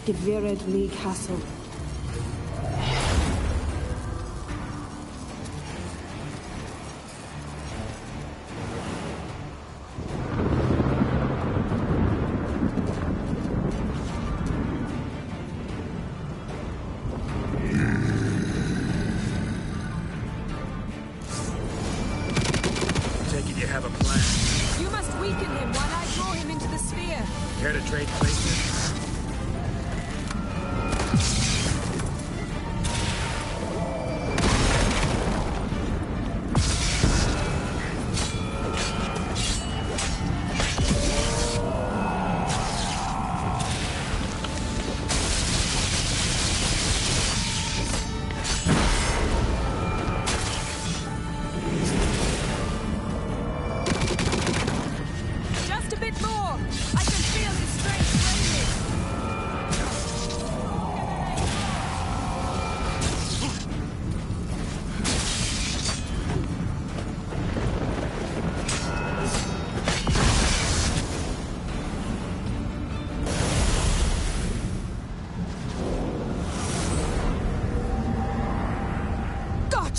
Gevired Lee Castle. You must weaken him while I draw him into the sphere. Care to trade places?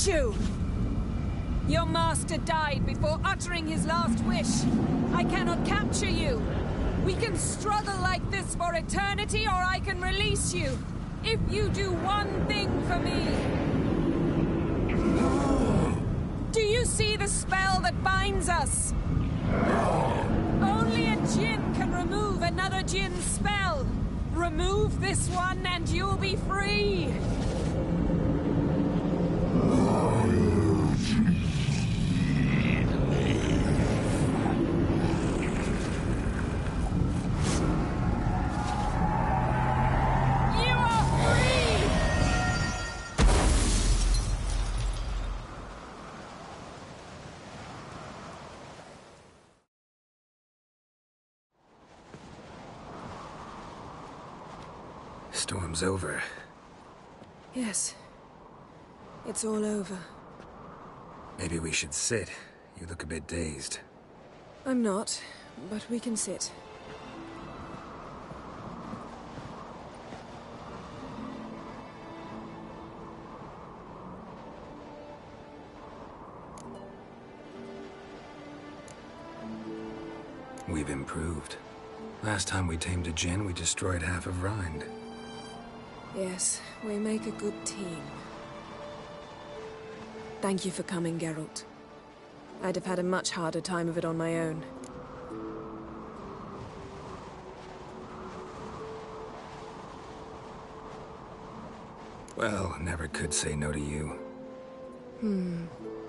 You! Your master died before uttering his last wish. I cannot capture you. We can struggle like this for eternity, or I can release you. If you do one thing for me. Do you see the spell that binds us? Only a Jinn can remove another Jinn's spell. Remove this one and you'll be free. Storm's over. Yes. It's all over. Maybe we should sit. You look a bit dazed. I'm not, but we can sit. We've improved. Last time we tamed a Jinn, we destroyed half of Rind. Yes, we make a good team. Thank you for coming, Geralt. I'd have had a much harder time of it on my own. Well, never could say no to you.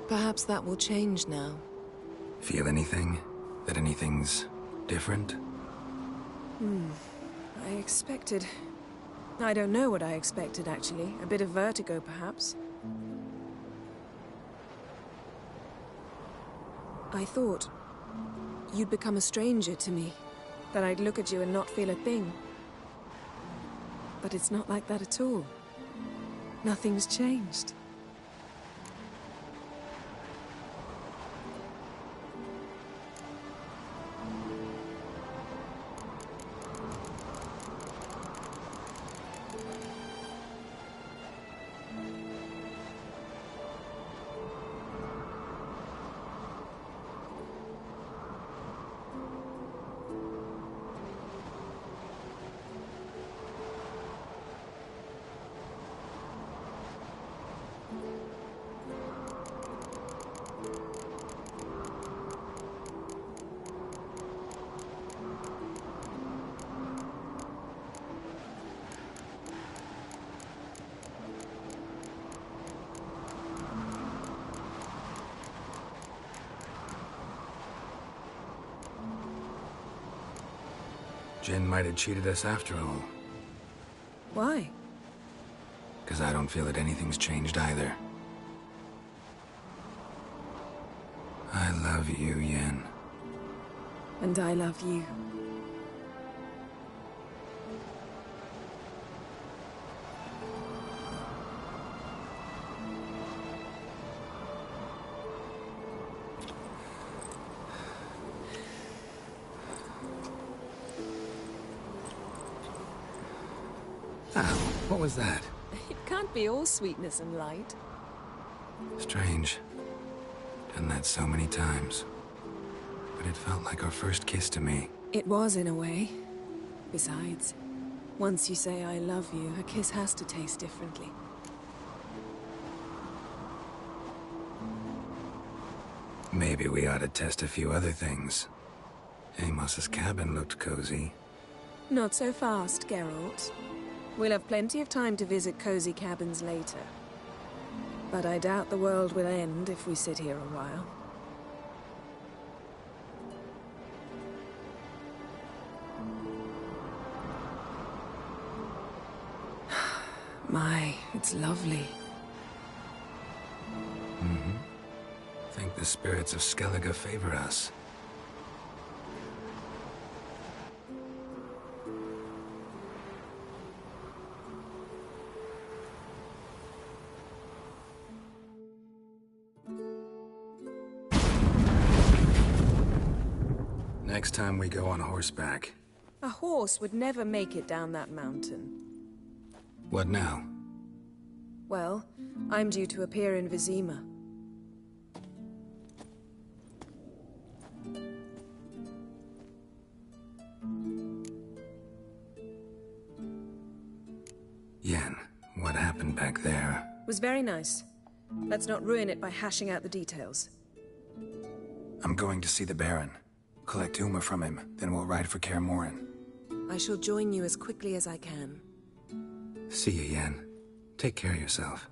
Perhaps that will change now. Feel anything? That anything's different? I expected... I don't know what I expected, actually. A bit of vertigo, perhaps. I thought you'd become a stranger to me. That I'd look at you and not feel a thing. But it's not like that at all. Nothing's changed. Jin might have cheated us after all. Why? Because I don't feel that anything's changed either. I love you, Yen. And I love you. What was that? It can't be all sweetness and light. Strange. Done that so many times. But it felt like our first kiss to me. It was, in a way. Besides, once you say I love you, a kiss has to taste differently. Maybe we ought to test a few other things. Amos's cabin looked cozy. Not so fast, Geralt. We'll have plenty of time to visit cozy cabins later. But I doubt the world will end if we sit here a while. My, it's lovely. Mm-hmm. Think the spirits of Skellige favor us. Next time we go on horseback. A horse would never make it down that mountain. What now? Well, I'm due to appear in Vizima. Yen, what happened back there? Was very nice. Let's not ruin it by hashing out the details. I'm going to see the Baron. Collect Uma from him, then we'll ride for Kaer Morhen. I shall join you as quickly as I can. See you, Yen. Take care of yourself.